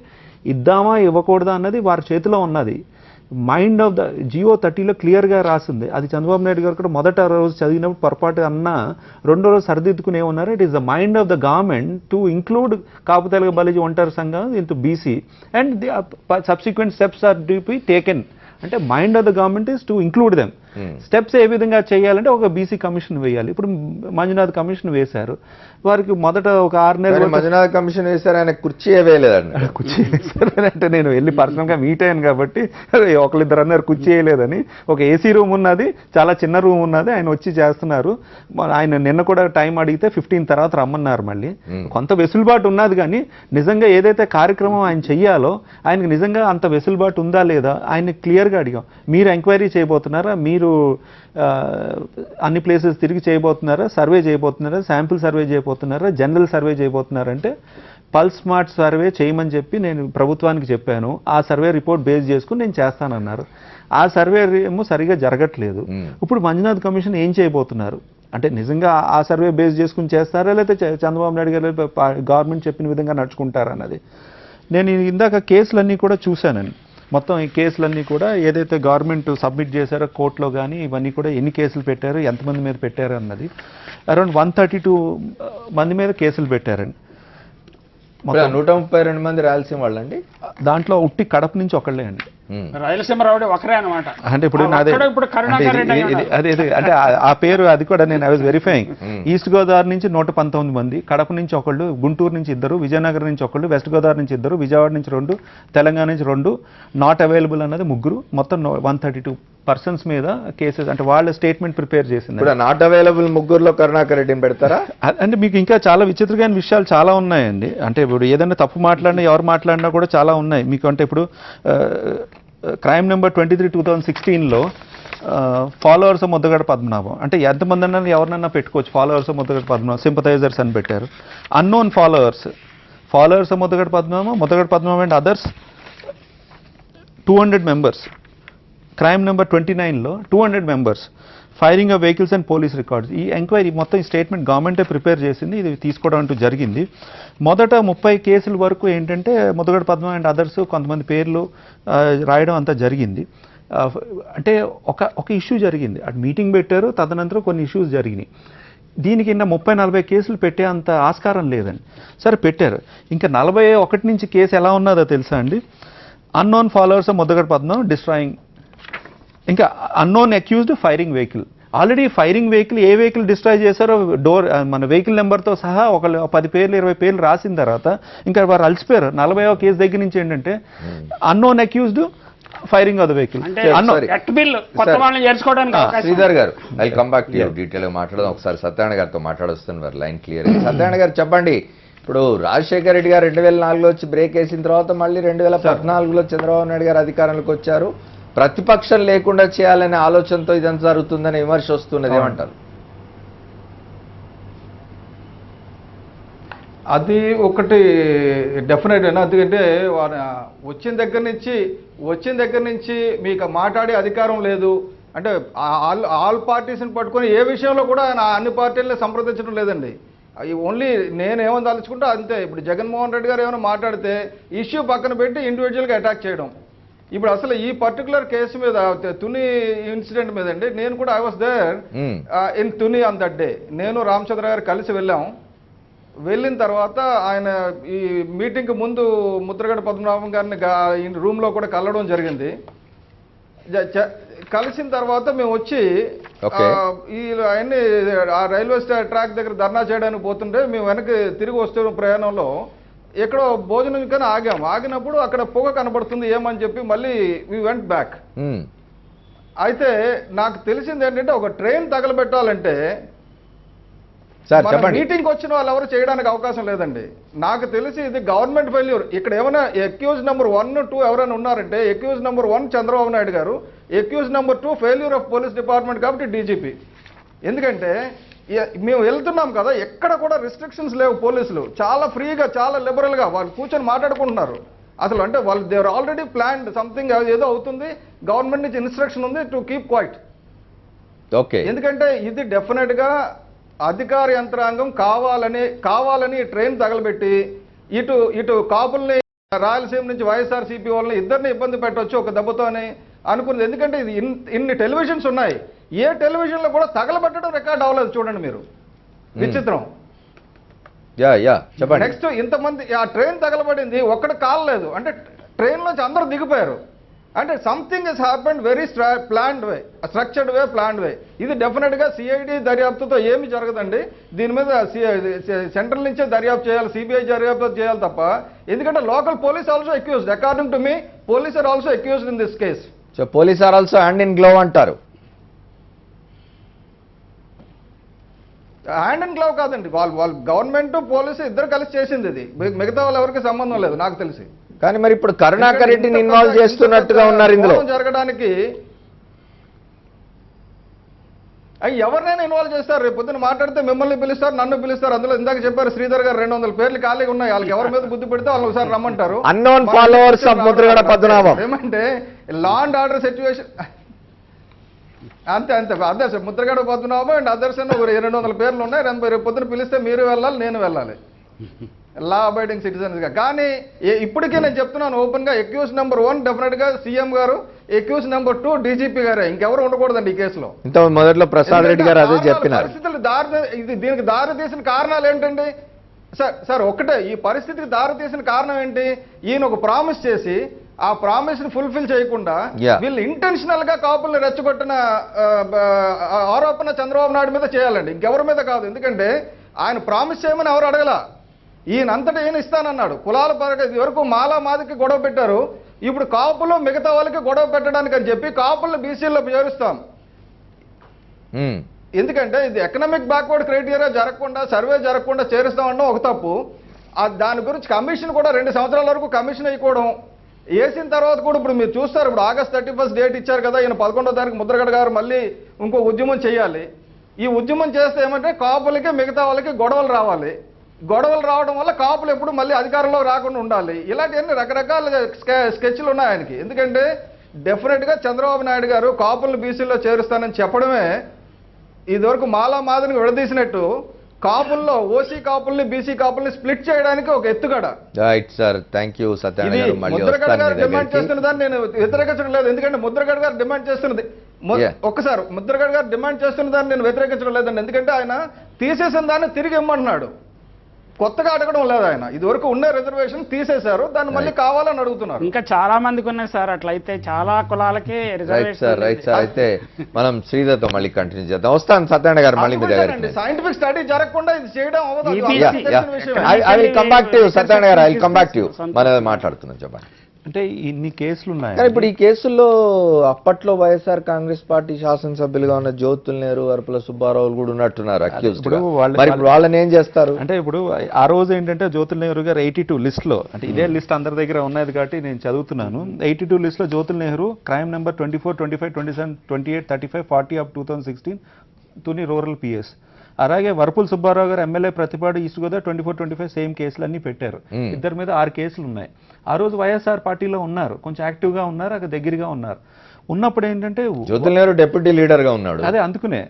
ఇద్దామా ఇవ్వకూడదా అన్నది వారి చేతిలో ఉన్నది. మైండ్ ఆఫ్ ద జియో 30లో క్లియర్గా రాసింది. అది చంద్రబాబు నాయుడు గారు కూడా మొదట రోజు చదివినప్పుడు పొరపాటు అన్నా రెండో రోజు సరిదిద్దుకుని ఏమన్నారు, it is the mind of the government to include Kapu Telaga Balija Ontari సంఘం into BC and the subsequent steps are to be taken. అంటే mind of the government is to include them. Steps ఏ విధంగా చేయాలంటే ఒక బీసీ కమిషన్ వేయాలి. ఇప్పుడు మంజునాథ్ కమిషన్ వేశారు, వారికి మొదట ఒక 6 నెలలు మంజునాథ్ కమిషన్ వేశారు, ఆయన కుర్చీ వేయలేదండి. కుర్చీ వేశారు అంటే నేను వెళ్ళి పర్సనల్గా మీట్ అయ్యాను కాబట్టి ఒకళ్ళిద్దరు అన్నారు కుర్చీ వేయలేదని. ఒక ఏసీ రూమ్ ఉన్నది, చాలా చిన్న రూమ్ ఉన్నది, ఆయన వచ్చి చేస్తున్నారు. ఆయన నిన్న కూడా టైం అడిగితే 15 తర్వాత రమ్మన్నారు. మళ్ళీ కొంత వెసులుబాటు ఉన్నది, కానీ నిజంగా ఏదైతే కార్యక్రమం ఆయన చెయ్యాలో ఆయనకు నిజంగా అంత వెసులుబాటు ఉందా లేదా ఆయన క్లియర్గా అడిగాం. మీరు ఎంక్వైరీ చేయబోతున్నారా, మీరు అన్ని ప్లేసెస్ తిరిగి చేయబోతున్నారా, సర్వే చేయబోతున్నారా, శాంపుల్ సర్వే చేయబోతున్నారా, జనరల్ సర్వే చేయబోతున్నారంటే పల్స్ స్మార్ట్ సర్వే చేయమని చెప్పి నేను ప్రభుత్వానికి చెప్పాను. ఆ సర్వే రిపోర్ట్ బేస్ చేసుకుని నేను చేస్తానన్నారు. ఆ సర్వే ఏమో సరిగా జరగట్లేదు. ఇప్పుడు మంజునాథ్ కమిషన్ ఏం చేయబోతున్నారు అంటే నిజంగా ఆ సర్వే బేస్ చేసుకుని చేస్తారా, లేకపోతే చంద్రబాబు నాయుడు గారు గవర్నమెంట్ చెప్పిన విధంగా నడుచుకుంటారా అన్నది. నేను ఇందాక కేసులన్నీ కూడా చూశానండి. మొత్తం ఈ కేసులన్నీ కూడా ఏదైతే గవర్నమెంట్ సబ్మిట్ చేశారో కోర్టులో కానీ ఇవన్నీ కూడా ఎన్ని కేసులు పెట్టారు, ఎంతమంది మీద పెట్టారు అన్నది అరౌండ్ 132 మంది మీద కేసులు పెట్టారండి. 132 మంది రాయలసీమ వాళ్ళండి. దాంట్లో ఉట్టి కడప నుంచి ఒకళ్ళే అండి. రాయలసీమ రావుడే ఒకరే అనమాట. అంటే ఇప్పుడు అంటే ఆ పేరు అది కూడా నేను I was verifying. East Godavari నుంచి 119 మంది, కడప నుంచి ఒకళ్ళు, గుంటూరు నుంచి 2, విజయనగరం నుంచి ఒకళ్ళు, వెస్ట్ గోదావరి నుంచి 2, విజయవాడ నుంచి 2, తెలంగాణ నుంచి 2, నాట్ అవైలబుల్ అన్నది 3, మొత్తం 132 పర్సన్స్ మీద కేసెస్ అంటే వాళ్ళ స్టేట్మెంట్ ప్రిపేర్ చేసింది. ఇప్పుడు నాట్ అవైలబుల్ ముగ్గురులో కరుణాకర్ రెడ్డిని పెడతారా? అంటే మీకు ఇంకా చాలా విచిత్రమైన విషయాలు చాలా ఉన్నాయండి. అంటే ఇప్పుడు ఏదైనా తప్పు మాట్లాడినా ఎవరు మాట్లాడినా కూడా చాలా ఉన్నాయి మీకు. అంటే ఇప్పుడు crime number 23 2016లో followers Mudragada Padmanabham అంటే ఎంతమంది అన్నా ఎవరినన్నా పెట్టుకోవచ్చు. ఫాలోవర్స్ ముద్దగడ పద్మనాభం, సింపథైజర్స్ అని పెట్టారు. Unknown followers Mudragada Padmanabham and others 200 members. Crime number 29లో 200 members, firing of vehicles and police records. ఈ ఎంక్వైరీ మొత్తం ఈ స్టేట్మెంట్ గవర్నమెంటే ప్రిపేర్ చేసింది, ఇది తీసుకోవడం అంటూ జరిగింది. మొదట 30 కేసుల వరకు ఏంటంటే ముద్దగడ పద్మ అండ్ అదర్స్ కొంతమంది పేర్లు రాయడం అంతా జరిగింది. అంటే ఒక ఇష్యూ జరిగింది, అటు మీటింగ్ పెట్టారు, తదనంతరం కొన్ని ఇష్యూస్ జరిగినాయి. దీనికి 30-40 కేసులు పెట్టే అంత ఆస్కారం లేదండి. సరే పెట్టారు. ఇంకా 41 నుంచి కేసు ఎలా ఉన్నదో తెలుసా అండి? Unknown followers Mudragada Padma destroying, ఇంకా unknown accused firing vehicle. Already firing vehicle ఏ వెహికల్ డిస్ట్రాయ్ చేశారో మన వెహికల్ నెంబర్తో సహా 10 పేర్లు 20 పేర్లు రాసిన తర్వాత ఇంకా వారు అలసిపోయారు. 40వ కేసు దగ్గర నుంచి ఏంటంటే unknown accused firing of the vehicle. Sridhar గారు I come back to you detail గా మాట్లాడదాం. ఒకసారి సత్యనారాయణ గారితో మాట్లాడొస్తున్నారు, లైన్ క్లియర్. సత్యనారాయణ గారు చెప్పండి, ఇప్పుడు రాజశేఖర రెడ్డి గారు 2004లో వచ్చి బ్రేక్ వేసిన తర్వాత మళ్ళీ 2014లో చంద్రబాబు నాయుడు గారు అధికారంలోకి వచ్చారు. ప్రతిపక్షం లేకుండా చేయాలనే ఆలోచనతో ఇదంతా జరుగుతుందనే విమర్శ వస్తున్నది, ఏమంటారు? అది ఒకటి డెఫినెట్ అయినా, ఎందుకంటే వచ్చిన దగ్గర నుంచి మీకు మాట్లాడే అధికారం లేదు అంటే ఆల్ పార్టీస్ని పట్టుకొని ఏ విషయంలో కూడా ఆయన అన్ని పార్టీలని సంప్రదించడం లేదండి. ఓన్లీ నేను ఏమని తలుచుకుంటే అంతే. ఇప్పుడు జగన్మోహన్ రెడ్డి గారు ఏమైనా మాట్లాడితే ఇష్యూ పక్కన పెట్టి ఇండివిజువల్గా అటాక్ చేయడం. ఇప్పుడు అసలు ఈ పర్టికులర్ కేసు మీద తుని ఇన్సిడెంట్ మీద అండి, నేను కూడా I was there in Tuni on that day. నేను రామచంద్ర గారు కలిసి వెళ్ళిన తర్వాత ఆయన ఈ మీటింగ్కి ముందు ముద్రగడ పద్మనాభం గారిని రూమ్లో కూడా కలవడం జరిగింది. కలిసిన తర్వాత మేము వచ్చి ఆయన్ని ఆ రైల్వే ట్రాక్ దగ్గర ధర్నా చేయడానికి పోతుంటే మేము వెనక్కి తిరిగి వస్తున్న ప్రయాణంలో ఎక్కడో భోజనం కానీ ఆగినప్పుడు అక్కడ పొగ కనబడుతుంది ఏమని చెప్పి మళ్ళీ వి వెంట్ బ్యాక్. అయితే నాకు తెలిసింది ఏంటంటే ఒక ట్రైన్ తగలబెట్టాలంటే మీటింగ్కి వచ్చిన వాళ్ళు ఎవరు చేయడానికి అవకాశం లేదండి. నాకు తెలిసి ఇది గవర్నమెంట్ ఫెయిల్యూర్. ఇక్కడ ఏమైనా అక్యూజ్ నెంబర్ 1, 2 ఎవరైనా ఉన్నారంటే అక్యూజ్ నెంబర్ 1 చంద్రబాబు నాయుడు గారు, accused number 2 failure of police department కాబట్టి డీజీపీ. ఎందుకంటే మేము వెళ్తున్నాం కదా, ఎక్కడ కూడా రిస్ట్రిక్షన్స్ లేవు. పోలీసులు చాలా ఫ్రీగా చాలా లిబరల్గా వాళ్ళు కూర్చొని మాట్లాడుకుంటున్నారు. అసలు అంటే వాళ్ళు they are already planned something ఏదో అవుతుంది, గవర్నమెంట్ నుంచి ఇన్స్ట్రక్షన్ ఉంది టు కీప్ క్వైట్. ఓకే, ఎందుకంటే ఇది డెఫినెట్గా అధికార యంత్రాంగం కావాలని ట్రైన్ తగలబెట్టి ఇటు కాపుల్ని రాయలసీమ నుంచి వైఎస్ఆర్సీపీ వాళ్ళని ఇద్దరిని ఇబ్బంది పెట్టవచ్చు ఒక దెబ్బతో అని అనుకున్నది. ఎందుకంటే ఇది ఇన్ని టెలివిజన్స్ ఉన్నాయి, ఏ టెలివిజన్లో కూడా తగలబెట్టడం రికార్డ్ అవ్వలేదు. చూడండి మీరు, విచిత్రం. నెక్స్ట్ ఇంతమంది ఆ ట్రైన్ తగలబడింది, ఒక్కటి కాలేదు అంటే ట్రైన్ నుంచి అందరూ దిగిపోయారు. అంటే something is happened very planned way, structured way, planned way. ఇది డెఫినెట్గా సిఐడి దర్యాప్తుతో ఏమి జరగదండి. దీని మీద సెంట్రల్ నుంచే దర్యాప్తు చేయాలి, సిబిఐ దర్యాప్తు చేయాలి తప్ప. ఎందుకంటే local police also accused, according to me police are also accused in this case. So police are also hand in glove అంటారు. హ్యాండ్ అండ్ గ్లవ్ కాదండి, వాళ్ళు గవర్నమెంట్ పోలీసు ఇద్దరు కలిసి చేసింది. ఇది మిగతా వాళ్ళు ఎవరికి సంబంధం లేదు నాకు తెలిసి. కానీ మరి ఇప్పుడు కరుణాకర్ రెడ్డిని ఇన్వాల్వ్ చేస్తున్నట్టుగా ఉన్నారు ఇందులో. జరగడానికి ఎవరినైనా ఇన్వాల్వ్ చేస్తారు. రేపు పొద్దున మాట్లాడితే మిమ్మల్ని పిలుస్తారు, నన్ను పిలుస్తారు. అందులో ఇందాక చెప్పారు శ్రీధర్ గారు 200 పేర్లు ఖాళీగా ఉన్నాయి. వాళ్ళకి ఎవరి మీద బుద్ధి పెడితే వాళ్ళు ఒకసారి రమ్మంటారు. Unknown followers of Mudragada Padmanabham ఏమంటే లా అండ్ ఆర్డర్ సిచ్యువేషన్ అంతే అదే sir. Mudragada Padmanabham and others 200 పేర్లు ఉన్నాయి. రేపు పొద్దున పిలిస్తే మీరు వెళ్ళాలి, నేను వెళ్ళాలి, లా అబైడింగ్ సిటిజన్స్గా. కానీ ఇప్పటికే నేను చెప్తున్నాను ఓపెన్గా, అక్యూజ్ నెంబర్ 1 డెఫినెట్గా సీఎం గారు, అక్యూజ్ నెంబర్ 2 డీజీపీ గారే, ఇంకెవరు ఉండకూడదండి ఈ కేసులో. ఇంత మొదట్లో ప్రసాద్ రెడ్డి గారు అదే చెప్పినారు. పరిస్థితులు దీనికి దారి తీసిన కారణాలు ఏంటండి సార్? ఒకటే, ఈ పరిస్థితికి దారి తీసిన కారణం ఏంటి? ఈయన ఒక ప్రామిస్ చేసి ఆ ప్రామిస్ ని ఫుల్ఫిల్ చేయకుండా వీళ్ళు ఇంటెన్షనల్ గా కాపుల్ని రెచ్చగొట్టిన ఆరోపణ చంద్రబాబు నాయుడు మీద చేయాలండి, ఇంకెవరి మీద కాదు. ఎందుకంటే ఆయన ప్రామిస్ చేయమని ఎవరు అడగల, ఈయనంతటా ఈయన ఇస్తానన్నాడు. కులాల పరంగా ఇది వరకు మాలా మాదికి గొడవ పెట్టారు, ఇప్పుడు కాపులు మిగతా వాళ్ళకి గొడవ పెట్టడానికి అని చెప్పి కాపులను బీసీల్లో చేరుస్తాం. ఎందుకంటే ఇది ఎకనామిక్ బ్యాక్వర్డ్ క్రైటీరియా జరగకుండా, సర్వే జరగకుండా చేరుస్తామన్న ఒక తప్పు. దాని గురించి కమిషన్ కూడా 2 సంవత్సరాల వరకు కమిషన్ వేయకూడదు. వేసిన తర్వాత కూడా ఇప్పుడు మీరు చూస్తారు, ఇప్పుడు ఆగస్ట్ 31 డేట్ ఇచ్చారు కదా, ఈయన 11వ తారీఖు ముద్రగడ గారు మళ్ళీ ఇంకో ఉద్యమం చేయాలి. ఈ ఉద్యమం చేస్తే ఏమంటే కాపులకి మిగతా వాళ్ళకి గొడవలు రావాలి. గొడవలు రావడం వల్ల కాపులు ఎప్పుడు మళ్ళీ అధికారంలో రాకుండా ఉండాలి. ఇలాంటివన్నీ రకరకాల స్కెచ్లు ఉన్నాయి ఆయనకి. ఎందుకంటే డెఫినెట్గా చంద్రబాబు నాయుడు గారు కాపులను బీసీలో చేరుస్తానని చెప్పడమే ఇదివరకు మాలా మాదిరిని విడదీసినట్టు కాపుల్లో ఓసీ కాపుల్ని బీసీ కాపుల్ని స్ప్లిట్ చేయడానికి ఒక ఎత్తుగడ. Right sir, thank you Satyanarayana గారు. మళ్ళీ ముద్రగడ గారు వస్తాను డిమాండ్ చేస్తున్న దాన్ని నేను వ్యతిరేకించడం లేదు. ఎందుకంటే ముద్రగడ గారు డిమాండ్ చేస్తున్నది ఒక్కసారి ముద్రగడ గారు డిమాండ్ చేస్తున్న దాన్ని నేను వ్యతిరేకించడం లేదండి. ఎందుకంటే ఆయన తీసేసిన దాన్ని తిరిగి ఇమ్మంటున్నాడు, కొత్తగా అడగడం లేదు. ఆయన ఇదివరకు ఉన్న రిజర్వేషన్ తీసేశారు, దాన్ని మళ్ళీ కావాలని అడుగుతున్నారు. ఇంకా చాలా మందికి ఉన్నాయి సార్, అట్లయితే చాలా కులాలకి రైట్ సార్. అయితే మనం శ్రీధర్తో మళ్ళీ కంటిన్యూ చేద్దాం. వస్తాను సత్యనారాయణ గారు మళ్ళీ మీ దగ్గర. సైంటిఫిక్ స్టడీ జరగకుండా ఇది చేయడం కమ్ బ్యాక్ టు సత్యనారాయణ గారు, ఐ కమ్ బ్యాక్ టు మనం మాట్లాడుతున్నాం. చెప్పండి. అంటే ఇన్ని కేసులు ఉన్నాయి. కానీ ఇప్పుడు ఈ కేసుల్లో అప్పట్లో వైఎస్ఆర్ కాంగ్రెస్ పార్టీ శాసనసభ్యులుగా ఉన్న జ్యోతుల్ నెహ్రూ, వరపుల సుబ్బారావులు కూడా ఉన్నట్టున్నారు అక్యూజ్డ్. మరి ఇప్పుడు వాళ్ళని ఏం చేస్తారు? అంటే ఇప్పుడు ఆ రోజు ఏంటంటే జ్యోతుల్ నెహ్రూ గారు 82 లిస్ట్ లో, అంటే ఇదే లిస్ట్ అందరి దగ్గర ఉన్నది కాబట్టి నేను చదువుతున్నాను. 82 లిస్ట్ లో Jyothula Nehru crime number 24, 25, 27, 28, 35, 40 of 2016 Tuni rural PS. అలాగే వరపుల సుబ్బారావు గారు MLA Prathipadu east Godavari 24, 25 same కేసులు అన్ని పెట్టారు. ఇద్దరి మీద 6 కేసులు ఉన్నాయి. ఆ రోజు వైఎస్ఆర్ పార్టీలో ఉన్నారు, కొంచెం యాక్టివ్గా ఉన్నారు, అక్కడ దగ్గరగా ఉన్నారు. ఉన్నప్పుడు ఏంటంటే జ్యోతుల్ నెహ్రూ డిప్యూటీ లీడర్గా ఉన్నాడు. అదే అందుకునే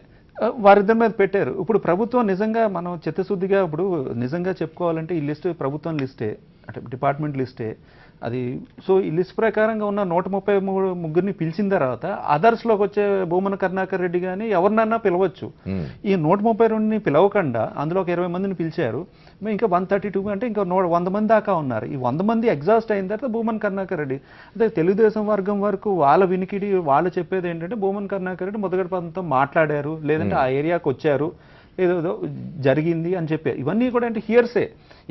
వారిద్దరి మీద పెట్టారు. ఇప్పుడు ప్రభుత్వం నిజంగా మనం చిత్తశుద్ధిగా ఇప్పుడు నిజంగా చెప్పుకోవాలంటే ఈ లిస్ట్ ప్రభుత్వం లిస్టే, అంటే డిపార్ట్మెంట్ లిస్టే అది. సో ఈ లిస్ట్ ప్రకారంగా ఉన్న 133 పిలిచిన తర్వాత అదర్స్లోకి వచ్చే భూమన కరుణాకర్ రెడ్డి కానీ ఎవరినన్నా పిలవచ్చు. ఈ 132ని పిలవకుండా అందులో ఒక 20 మందిని పిలిచారు. ఇంకా 132 అంటే ఇంకా 100 మంది దాకా ఉన్నారు. ఈ 100 మంది ఎగ్జాస్ట్ అయిన తర్వాత భూమన కరుణాకర్ రెడ్డి అంటే తెలుగుదేశం వర్గం వరకు వాళ్ళ వినికిడి వాళ్ళు చెప్పేది ఏంటంటే భూమన కరుణాకర్ రెడ్డి ముద్రగడ పద్మతో మాట్లాడారు, లేదంటే ఆ ఏరియాకి వచ్చారు, ఏదో జరిగింది అని చెప్పారు. ఇవన్నీ కూడా అంటే హియర్సే.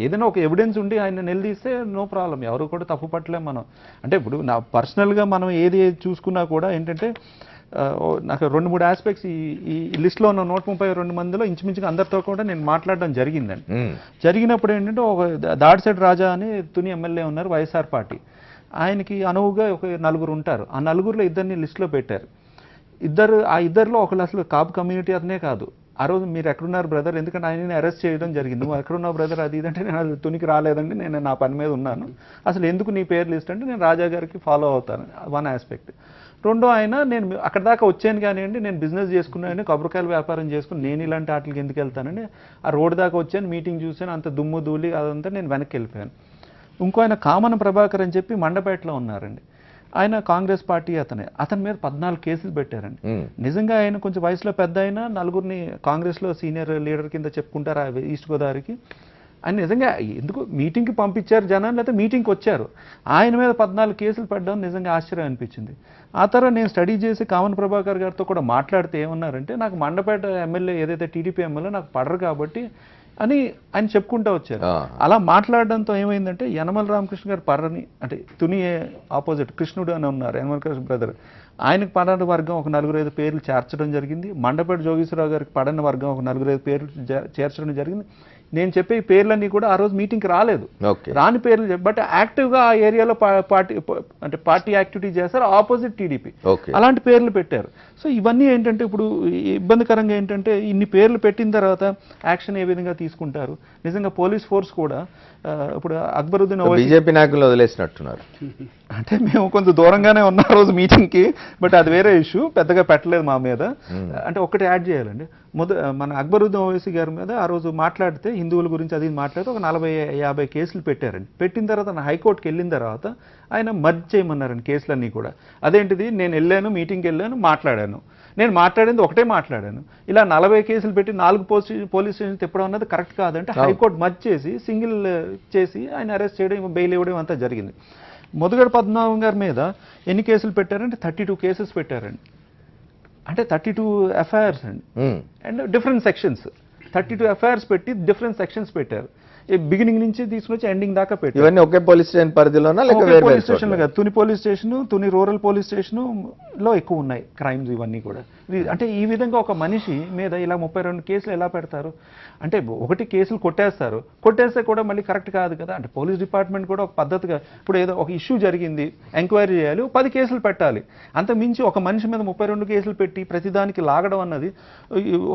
ఏదైనా ఒక ఎవిడెన్స్ ఉండి ఆయన నిలదీస్తే నో ప్రాబ్లం, ఎవరు కూడా తప్పు పట్టలేం మనం. అంటే ఇప్పుడు నా పర్సనల్గా మనం ఏది చూసుకున్నా కూడా ఏంటంటే నాకు 2-3 ఆస్పెక్ట్స్ ఈ లిస్ట్లో ఉన్న 132 మందిలో ఇంచుమించుగా అందరితో కూడా నేను మాట్లాడడం జరిగిందండి. జరిగినప్పుడు ఏంటంటే ఒక దాడిశెట్టి రాజా అని తుని ఎమ్మెల్యే ఉన్నారు వైఎస్ఆర్ పార్టీ, ఆయనకి అనువుగా ఒక 4 ఉంటారు. ఆ 4లో 2ని లిస్టులో పెట్టారు. ఆ ఇద్దరిలో ఒకళ్ళు అసలు కాపు కమ్యూనిటీ అతనే కాదు. ఆ రోజు మీరు ఎక్కడున్నారు బ్రదర్, ఎందుకంటే ఆయనని అరెస్ట్ చేయడం జరిగింది. నువ్వు ఎక్కడున్నావు బ్రదర్ అది ఇదంటే నేను అది తునికి రాలేదండి, నేను నా పని మీద ఉన్నాను, అసలు ఎందుకు నీ పేరు లిస్ట్ అంటే నేను రాజా గారికి ఫాలో అవుతాను. 1 ఆస్పెక్ట్. రెండో ఆయన నేను అక్కడ దాకా వచ్చాను కానివ్వండి, నేను బిజినెస్ చేసుకున్నాను, కొబ్బరికాయల వ్యాపారం చేసుకుని నేను ఇలాంటి వాటికి ఎందుకు వెళ్తానండి, ఆ రోడ్డు దాకా వచ్చాను, మీటింగ్ చూశాను, అంత దుమ్ము ధూళి అదంతా నేను వెనక్కి వెళ్ళిపోయాను. ఇంకో ఆయన కామన ప్రభాకర్ అని చెప్పి మండపేటలో ఉన్నారండి, ఆయన కాంగ్రెస్ పార్టీ అతని మీద 14 కేసులు పెట్టారండి. నిజంగా ఆయన కొంచెం వయసులో పెద్ద అయినా 4 కాంగ్రెస్లో సీనియర్ లీడర్ కింద చెప్పుకుంటారు ఈస్ట్ గోదావరికి. ఆయన నిజంగా ఎందుకు మీటింగ్కి పంపించారు జనాన్ని, లేకపోతే మీటింగ్కి వచ్చారు. ఆయన మీద 14 కేసులు పెట్టడం నిజంగా ఆశ్చర్యం అనిపించింది. ఆ తర్వాత నేను స్టడీ చేసి కామన్ ప్రభాకర్ గారితో కూడా మాట్లాడితే ఏమన్నారంటే, నాకు మండపేట ఎమ్మెల్యే ఏదైతే టీడీపీ ఎమ్మెల్యే నాకు పడరు కాబట్టి అని ఆయన చెప్పుకుంటూ వచ్చారు. అలా మాట్లాడడంతో ఏమైందంటే యనమల రామకృష్ణ గారు పర్రని, అంటే తుని ఆపోజిట్ కృష్ణుడు అని ఉన్నారు యనమల కృష్ణ బ్రదర్, ఆయనకు పడని వర్గం ఒక 4-5 పేర్లు చేర్చడం జరిగింది. మండపేట జోగేశ్వరరావు గారికి పడని వర్గం ఒక 4-5 పేర్లు చేర్చడం జరిగింది. నేను చెప్పే ఈ పేర్లన్నీ కూడా ఆ రోజు మీటింగ్కి రాలేదు, రాని పేర్లు, బట్ యాక్టివ్గా ఆ ఏరియాలో పార్టీ యాక్టివిటీ చేస్తారు ఆపోజిట్ టీడీపీ, అలాంటి పేర్లు పెట్టారు. సో ఇవన్నీ ఏంటంటే ఇప్పుడు ఇబ్బందికరంగా ఏంటంటే ఇన్ని పేర్లు పెట్టిన తర్వాత యాక్షన్ ఏ విధంగా తీసుకుంటారు. నిజంగా పోలీస్ ఫోర్స్ కూడా ఇప్పుడు అక్బరుద్దీన్ బీజేపీ నాయకులు వదిలేసినట్టున్నారు. అంటే మేము కొంచెం దూరంగానే ఉన్న రోజు మీటింగ్కి, బట్ అది వేరే ఇష్యూ, పెద్దగా పెట్టలేదు మా మీద. అంటే ఒక్కటి యాడ్ చేయాలండి, మన అక్బరుద్దీన్ ఓవైసీ గారి మీద ఆ రోజు మాట్లాడితే హిందువుల గురించి అది మాట్లాడితే ఒక 40-50 కేసులు పెట్టారండి. పెట్టిన తర్వాత హైకోర్టుకి వెళ్ళిన తర్వాత ఆయన మర్జ్ చేయమన్నారండి కేసులన్నీ కూడా. అదేంటిది, నేను వెళ్ళాను, మీటింగ్కి వెళ్ళాను, మాట్లాడాను, నేను మాట్లాడింది ఒకటే మాట్లాడాను, ఇలా 40 కేసులు పెట్టి 4 పోలీస్ స్టేషన్ తిప్పడం అన్నది కరెక్ట్ కాదంటే హైకోర్టు మర్జ్ చేసి సింగిల్ చేసి ఆయన అరెస్ట్ చేయడం, బెయిల్ ఇవ్వడం అంతా జరిగింది. ముద్రగడ పద్మనాభం గారి మీద ఎన్ని కేసులు పెట్టారంటే 32 కేసెస్ పెట్టారండి. అంటే 32 ఎఫ్ఐఆర్స్ అండి, అండ్ డిఫరెంట్ సెక్షన్స్, 32 ఎఫ్ఐఆర్స్ పెట్టి డిఫరెంట్ సెక్షన్స్ పెట్టారు. బిగినింగ్ నుంచి తీసుకొచ్చి ఎండింగ్ దాకా పెట్టారు. ఇవన్నీ ఒకే పోలీస్ స్టేషన్ పరిధిలోనా లేక వేరే పోలీస్ స్టేషన్ కాదు, Tuni police station, Tuni rural police station లో ఎక్కువ ఉన్నాయి క్రైమ్స్ ఇవన్నీ కూడా. అంటే ఈ విధంగా ఒక మనిషి మీద ఇలా 32 కేసులు ఎలా పెడతారు అంటే, ఒకటి కేసులు కొట్టేస్తే కూడా మళ్ళీ కరెక్ట్ కాదు కదా. అంటే పోలీస్ డిపార్ట్మెంట్ కూడా ఒక పద్ధతిగా, ఇప్పుడు ఏదో ఒక ఇష్యూ జరిగింది ఎంక్వైరీ చేయాలి, 10 కేసులు పెట్టాలి. అంత మించి ఒక మనిషి మీద 32 కేసులు పెట్టి ప్రతిదానికి లాగడం అన్నది,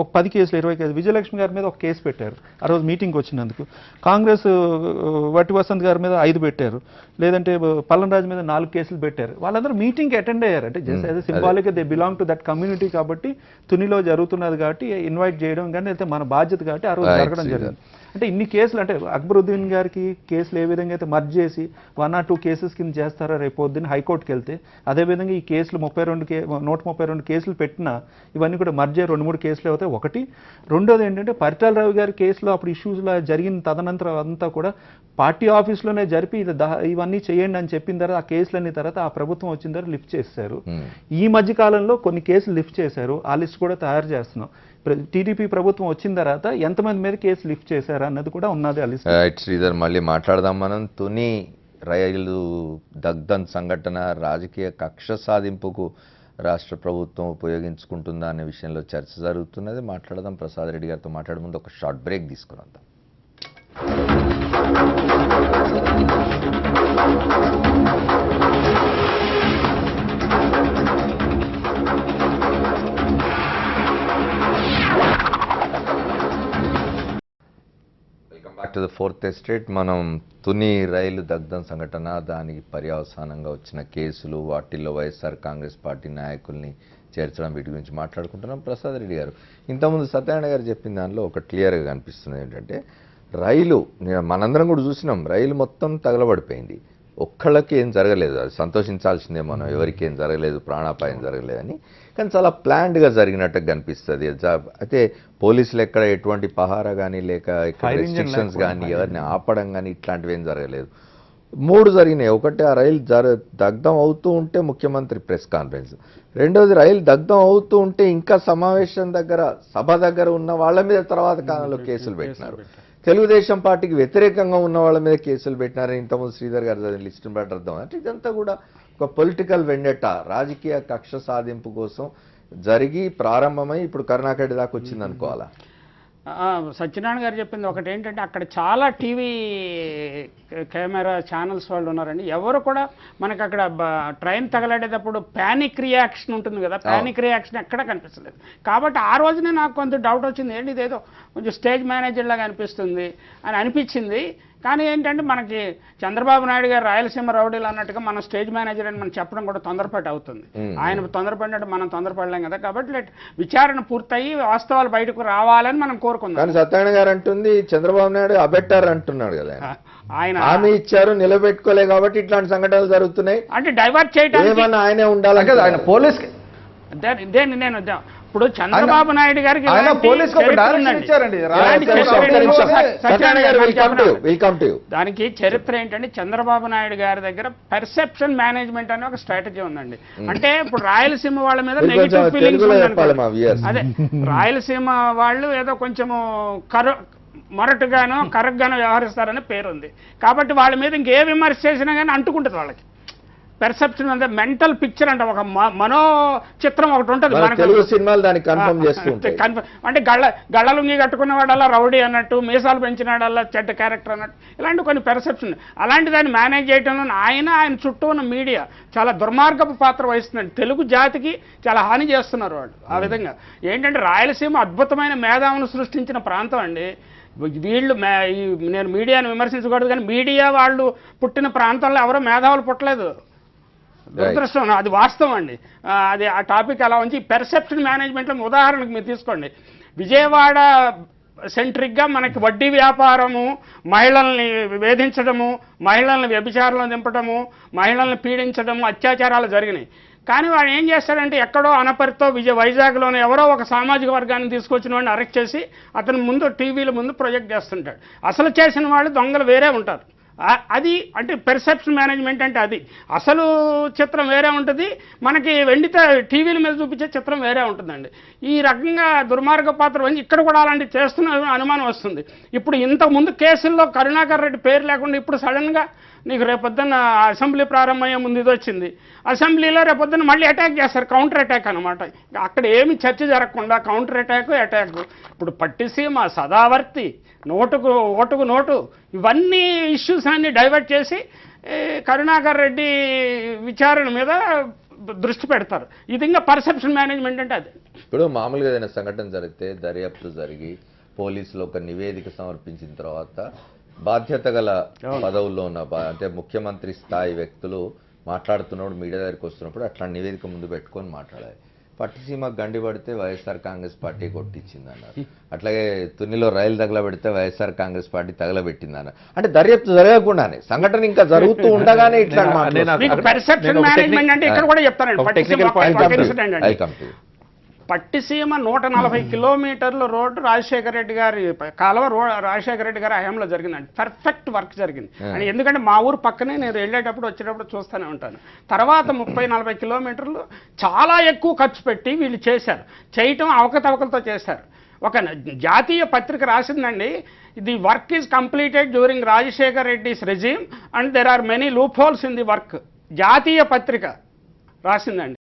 ఒక 10 కేసులు 20 కేసులు. విజయలక్ష్మి గారి మీద ఒక కేసు పెట్టారు ఆ రోజు మీటింగ్కి వచ్చినందుకు. కాంగ్రెస్ వట్టి వసంత్ గారి మీద 5 పెట్టారు, లేదంటే పల్లం రాజు మీద 4 కేసులు పెట్టారు. వాళ్ళందరూ మీటింగ్కి అటెండ్ అయ్యారు. అంటే just as symbolic they belong to that community కాబట్టి, తునిలో జరుగుతున్నది కాబట్టి ఇన్వైట్ చేయడం కానీ, అయితే మన బాధ్యత కాబట్టి ఆ రోజు జరగడం జరిగింది. అంటే ఇన్ని కేసులు, అంటే అక్బరుద్దీన్ గారికి కేసులు ఏ విధంగా అయితే మర్జ్ చేసి 1 or 2 కేసెస్ కింద చేస్తారో రేపు పొద్దున్న హైకోర్టుకి వెళ్తే, అదేవిధంగా ఈ కేసులు 132 కేసులు పెట్టినా ఇవన్నీ కూడా మర్జ్ అయ్యి 2-3 కేసులు అవుతాయి. ఒకటి. రెండోది ఏంటంటే పరిటాల రవి గారి కేసులో అప్పుడు ఇష్యూస్లో జరిగిన తదనంతరం అంతా కూడా పార్టీ ఆఫీస్లోనే జరిపి ఇవన్నీ చేయండి అని చెప్పిన తర్వాత ఆ కేసులన్నీ తర్వాత ఆ ప్రభుత్వం వచ్చిన తర్వాత లిఫ్ట్ చేశారు. ఈ మధ్య కాలంలో కొన్ని కేసులు లిఫ్ట్ చేశారు, ఆ లిస్ట్ కూడా తయారు చేస్తున్నాం. టీడీపీ ప్రభుత్వం వచ్చిన తర్వాత ఎంతమంది మీద కేసు లిఫ్ట్ చేశారు అన్నది కూడా ఉన్నది ఆ లిస్ట్. శ్రీధర్, మళ్ళీ మాట్లాడదాం మనం. తుని రైలు దగ్ధం సంఘటన రాజకీయ కక్ష సాధింపుకు రాష్ట్ర ప్రభుత్వం ఉపయోగించుకుంటుందా అనే విషయంలో చర్చ జరుగుతున్నది. మాట్లాడదాం. ప్రసాద్ రెడ్డి గారితో మాట్లాడే ముందు ఒక షార్ట్ బ్రేక్ తీసుకున్నాం. Back to the fourth estate. మనం తుని రైలు దగ్ధం సంఘటన, దానికి పర్యవసానంగా వచ్చిన కేసులు, వాటిల్లో వైఎస్ఆర్ కాంగ్రెస్ పార్టీ నాయకుల్ని చేర్చడం, వీటి గురించి మాట్లాడుకుంటున్నాం. ప్రసాద్ రెడ్డి గారు, ఇంతకుముందు సత్యనారాయణ గారు చెప్పిన దానిలో ఒక క్లియర్గా కనిపిస్తుంది ఏంటంటే, రైలు మనందరం కూడా చూసినాం, రైలు మొత్తం తగలబడిపోయింది, ఒక్కళ్ళకి ఏం జరగలేదు. అది సంతోషించాల్సిందే మనం, ఎవరికి ఏం జరగలేదు, ప్రాణాపాయం జరగలేదని. కానీ చాలా ప్లాన్డ్గా జరిగినట్టు కనిపిస్తుంది. అయితే పోలీసులు ఎక్కడ ఎటువంటి పహారా కానీ లేక రెస్ట్రిక్షన్స్ కానీ ఎవరిని ఆపడం కానీ ఇట్లాంటివి ఏం జరగలేదు. 3 జరిగినాయి. ఒకటి, ఆ రైలు దగ్ధం అవుతూ ఉంటే ముఖ్యమంత్రి ప్రెస్ కాన్ఫరెన్స్. రెండోది, రైలు దగ్ధం అవుతూ ఉంటే ఇంకా సమావేశం దగ్గర, సభ దగ్గర ఉన్న వాళ్ళ మీద తర్వాత కాలంలో కేసులు పెట్టినారు. తెలుగుదేశం పార్టీకి వ్యతిరేకంగా ఉన్న వాళ్ళ మీద కేసులు పెట్టినారని ఇంతకుముందు శ్రీధర్ గారు చదివిన లిస్టును బట్టి అర్థం. అంటే ఇదంతా కూడా ఒక పొలిటికల్ వెండెటా, రాజకీయ కక్ష సాధింపు కోసం జరిగి ప్రారంభమై ఇప్పుడు కరుణాకర్ దాకా వచ్చింది అనుకోవాలా? సత్యనారాయణ గారు చెప్పింది ఒకటి ఏంటంటే, అక్కడ చాలా టీవీ కెమెరా ఛానల్స్ వాళ్ళు ఉన్నారండి. ఎవరు కూడా మనకు అక్కడ ట్రైన్ తగలడేటప్పుడు ప్యానిక్ రియాక్షన్ ఉంటుంది కదా, ప్యానిక్ రియాక్షన్ ఎక్కడ కనిపిస్తలేదు. కాబట్టి ఆ రోజునే నాకు కొంచెం డౌట్ వచ్చింది, ఏంటి ఇదేదో కొంచెం స్టేజ్ మేనేజర్ లాగా అనిపిస్తుంది అని అనిపించింది. కానీ ఏంటంటే, మనకి చంద్రబాబు నాయుడు గారు రాయలసీమ రౌడీలు అన్నట్టుగా మనం స్టేజ్ మేనేజర్ అని మనం చెప్పడం కూడా తొందరపాటు అవుతుంది. ఆయన తొందరపడినట్టు మనం తొందరపడలేం కదా. కాబట్టి విచారణ పూర్తయి వాస్తవాలు బయటకు రావాలని మనం కోరుకుందాం. కానీ సత్యనారాయణ గారు అంటుంది చంద్రబాబు నాయుడు అబెట్టారు అంటున్నాడు కదా, ఆయన హామీ ఇచ్చారు, నిలబెట్టుకోలే కాబట్టి ఇట్లాంటి సంఘటనలు జరుగుతున్నాయి. అంటే డైవర్ట్ చేయడానికి ఆయనే ఉండాలి కదా, ఆయన పోలీస్. నేను ఇప్పుడు చంద్రబాబు నాయుడు గారికి దానికి చరిత్ర ఏంటంటే, చంద్రబాబు నాయుడు గారి దగ్గర పెర్సెప్షన్ మేనేజ్మెంట్ అనే ఒక స్ట్రాటజీ ఉందండి. అంటే ఇప్పుడు రాయలసీమ వాళ్ళ మీద నెగిటివ్ ఫీలింగ్స్, అదే రాయలసీమ వాళ్ళు ఏదో కొంచెము మొరటుగానో కరగ్గానో వ్యవహరిస్తారనే పేరుంది. కాబట్టి వాళ్ళ మీద ఇంకే విమర్శ చేసినా కానీ అంటుకుంటుంది వాళ్ళకి. పెర్సెప్షన్ అంటే మెంటల్ పిక్చర్ అంటే ఒక మనో చిత్రం ఒకటి ఉంటుంది అంటే గళ్ళలుంగి కట్టుకున్న వాడల్లా రౌడీ అన్నట్టు, మీసాలు పెంచినాడల్లా చెడ్డ క్యారెక్టర్ అన్నట్టు, ఇలాంటి కొన్ని పెర్సెప్షన్. అలాంటి దాన్ని మేనేజ్ చేయడంలో ఆయన చుట్టూ ఉన్న మీడియా చాలా దుర్మార్గపు పాత్ర వహిస్తుందండి. తెలుగు జాతికి చాలా హాని చేస్తున్నారు వాళ్ళు. ఆ విధంగా ఏంటంటే, రాయలసీమ అద్భుతమైన మేధావును సృష్టించిన ప్రాంతం అండి. వీళ్ళు నేను మీడియాను విమర్శించకూడదు, కానీ మీడియా వాళ్ళు పుట్టిన ప్రాంతంలో ఎవరో మేధావులు పుట్టలేదు. దురదృష్టం, అది వాస్తవం అండి. అది ఆ టాపిక్ అలా ఉంచి పెర్సెప్షన్ మేనేజ్మెంట్లో ఉదాహరణకు మీరు తీసుకోండి. విజయవాడ సెంట్రిక్గా మనకి వడ్డీ వ్యాపారము, మహిళల్ని వేధించడము, మహిళల్ని వ్యభిచారంలో దింపడము, మహిళల్ని పీడించడము, అత్యాచారాలు జరిగినాయి. కానీ వాడు ఏం చేస్తాడంటే, ఎక్కడో అనపరితో వైజాగ్లోనే ఎవరో ఒక సామాజిక వర్గాన్ని తీసుకొచ్చిన వాడిని అరెస్ట్ చేసి అతని ముందు టీవీల ముందు ప్రొజెక్ట్ చేస్తుంటాడు. అసలు చేసిన వాళ్ళు దొంగలు వేరే ఉంటారు. అది అంటే పెర్సెప్షన్ మేనేజ్మెంట్ అంటే అది. అసలు చిత్రం వేరే ఉంటుంది, మనకి వెండితే టీవీల మీద చూపించే చిత్రం వేరే ఉంటుందండి. ఈ రకంగా దుర్మార్గ పాత్ర వహించి ఇక్కడ కూడా అలాంటి చేస్తున్న అనుమానం వస్తుంది. ఇప్పుడు ఇంతకుముందు కేసుల్లో కరుణాకర్ రెడ్డి పేరు లేకుండా ఇప్పుడు సడన్గా నీకు రేపొద్దున అసెంబ్లీ ప్రారంభమయ్యే ముందు ఇది వచ్చింది, అసెంబ్లీలో రేపొద్దున మళ్ళీ అటాక్ చేస్తారు, కౌంటర్ అటాక్ అనమాట. అక్కడ ఏమి చర్చ జరగకుండా కౌంటర్ అటాక్. ఇప్పుడు పట్టిసీమ, సదావర్తి, ఓటుకు నోటు, ఇవన్నీ ఇష్యూస్ అన్ని డైవర్ట్ చేసి కరుణాకర్ రెడ్డి విచారణ మీద దృష్టి పెడతారు. ఇది ఇంకా పర్సెప్షన్ మేనేజ్మెంట్ అంటే అది. ఇప్పుడు మామూలుగా ఏదైనా సంఘటన జరిగితే దర్యాప్తు జరిగి పోలీసులు ఒక నివేదిక సమర్పించిన తర్వాత బాధ్యత గల పదవుల్లో ఉన్న అంటే ముఖ్యమంత్రి స్థాయి వ్యక్తులు మాట్లాడుతున్నప్పుడు మీడియా దగ్గరికి వస్తున్నప్పుడు అట్లా నివేదిక ముందు పెట్టుకొని మాట్లాడాలి. పట్టిసీమ గండి పడితే వైఎస్ఆర్ కాంగ్రెస్ పార్టీ కొట్టించింది అన్నారు. అట్లాగే తునిలో రైలు తగలబెడితే వైఎస్ఆర్ కాంగ్రెస్ పార్టీ తగలబెట్టింది అన్నారు. అంటే దర్యాప్తు జరగకుండానే సంఘటన ఇంకా జరుగుతూ ఉండగానే ఇట్లా పట్టిసీమ 140 కిలోమీటర్ల రోడ్డు రాజశేఖర రెడ్డి గారి కాలువ రాజశేఖర రెడ్డి గారి హయాంలో జరిగిందండి. పర్ఫెక్ట్ వర్క్ జరిగింది. అని ఎందుకంటే మా ఊరు పక్కనే నేను వెళ్ళేటప్పుడు వచ్చేటప్పుడు చూస్తూనే ఉంటాను. తర్వాత 30-40 కిలోమీటర్లు చాలా ఎక్కువ ఖర్చు పెట్టి వీళ్ళు చేయటం అవకతవకలతో చేశారు. ఒక జాతీయ పత్రిక రాసిందండి, the work is completed during Rajasekhar Reddy's regime and there are many loopholes in the work. జాతీయ పత్రిక రాసిందండి.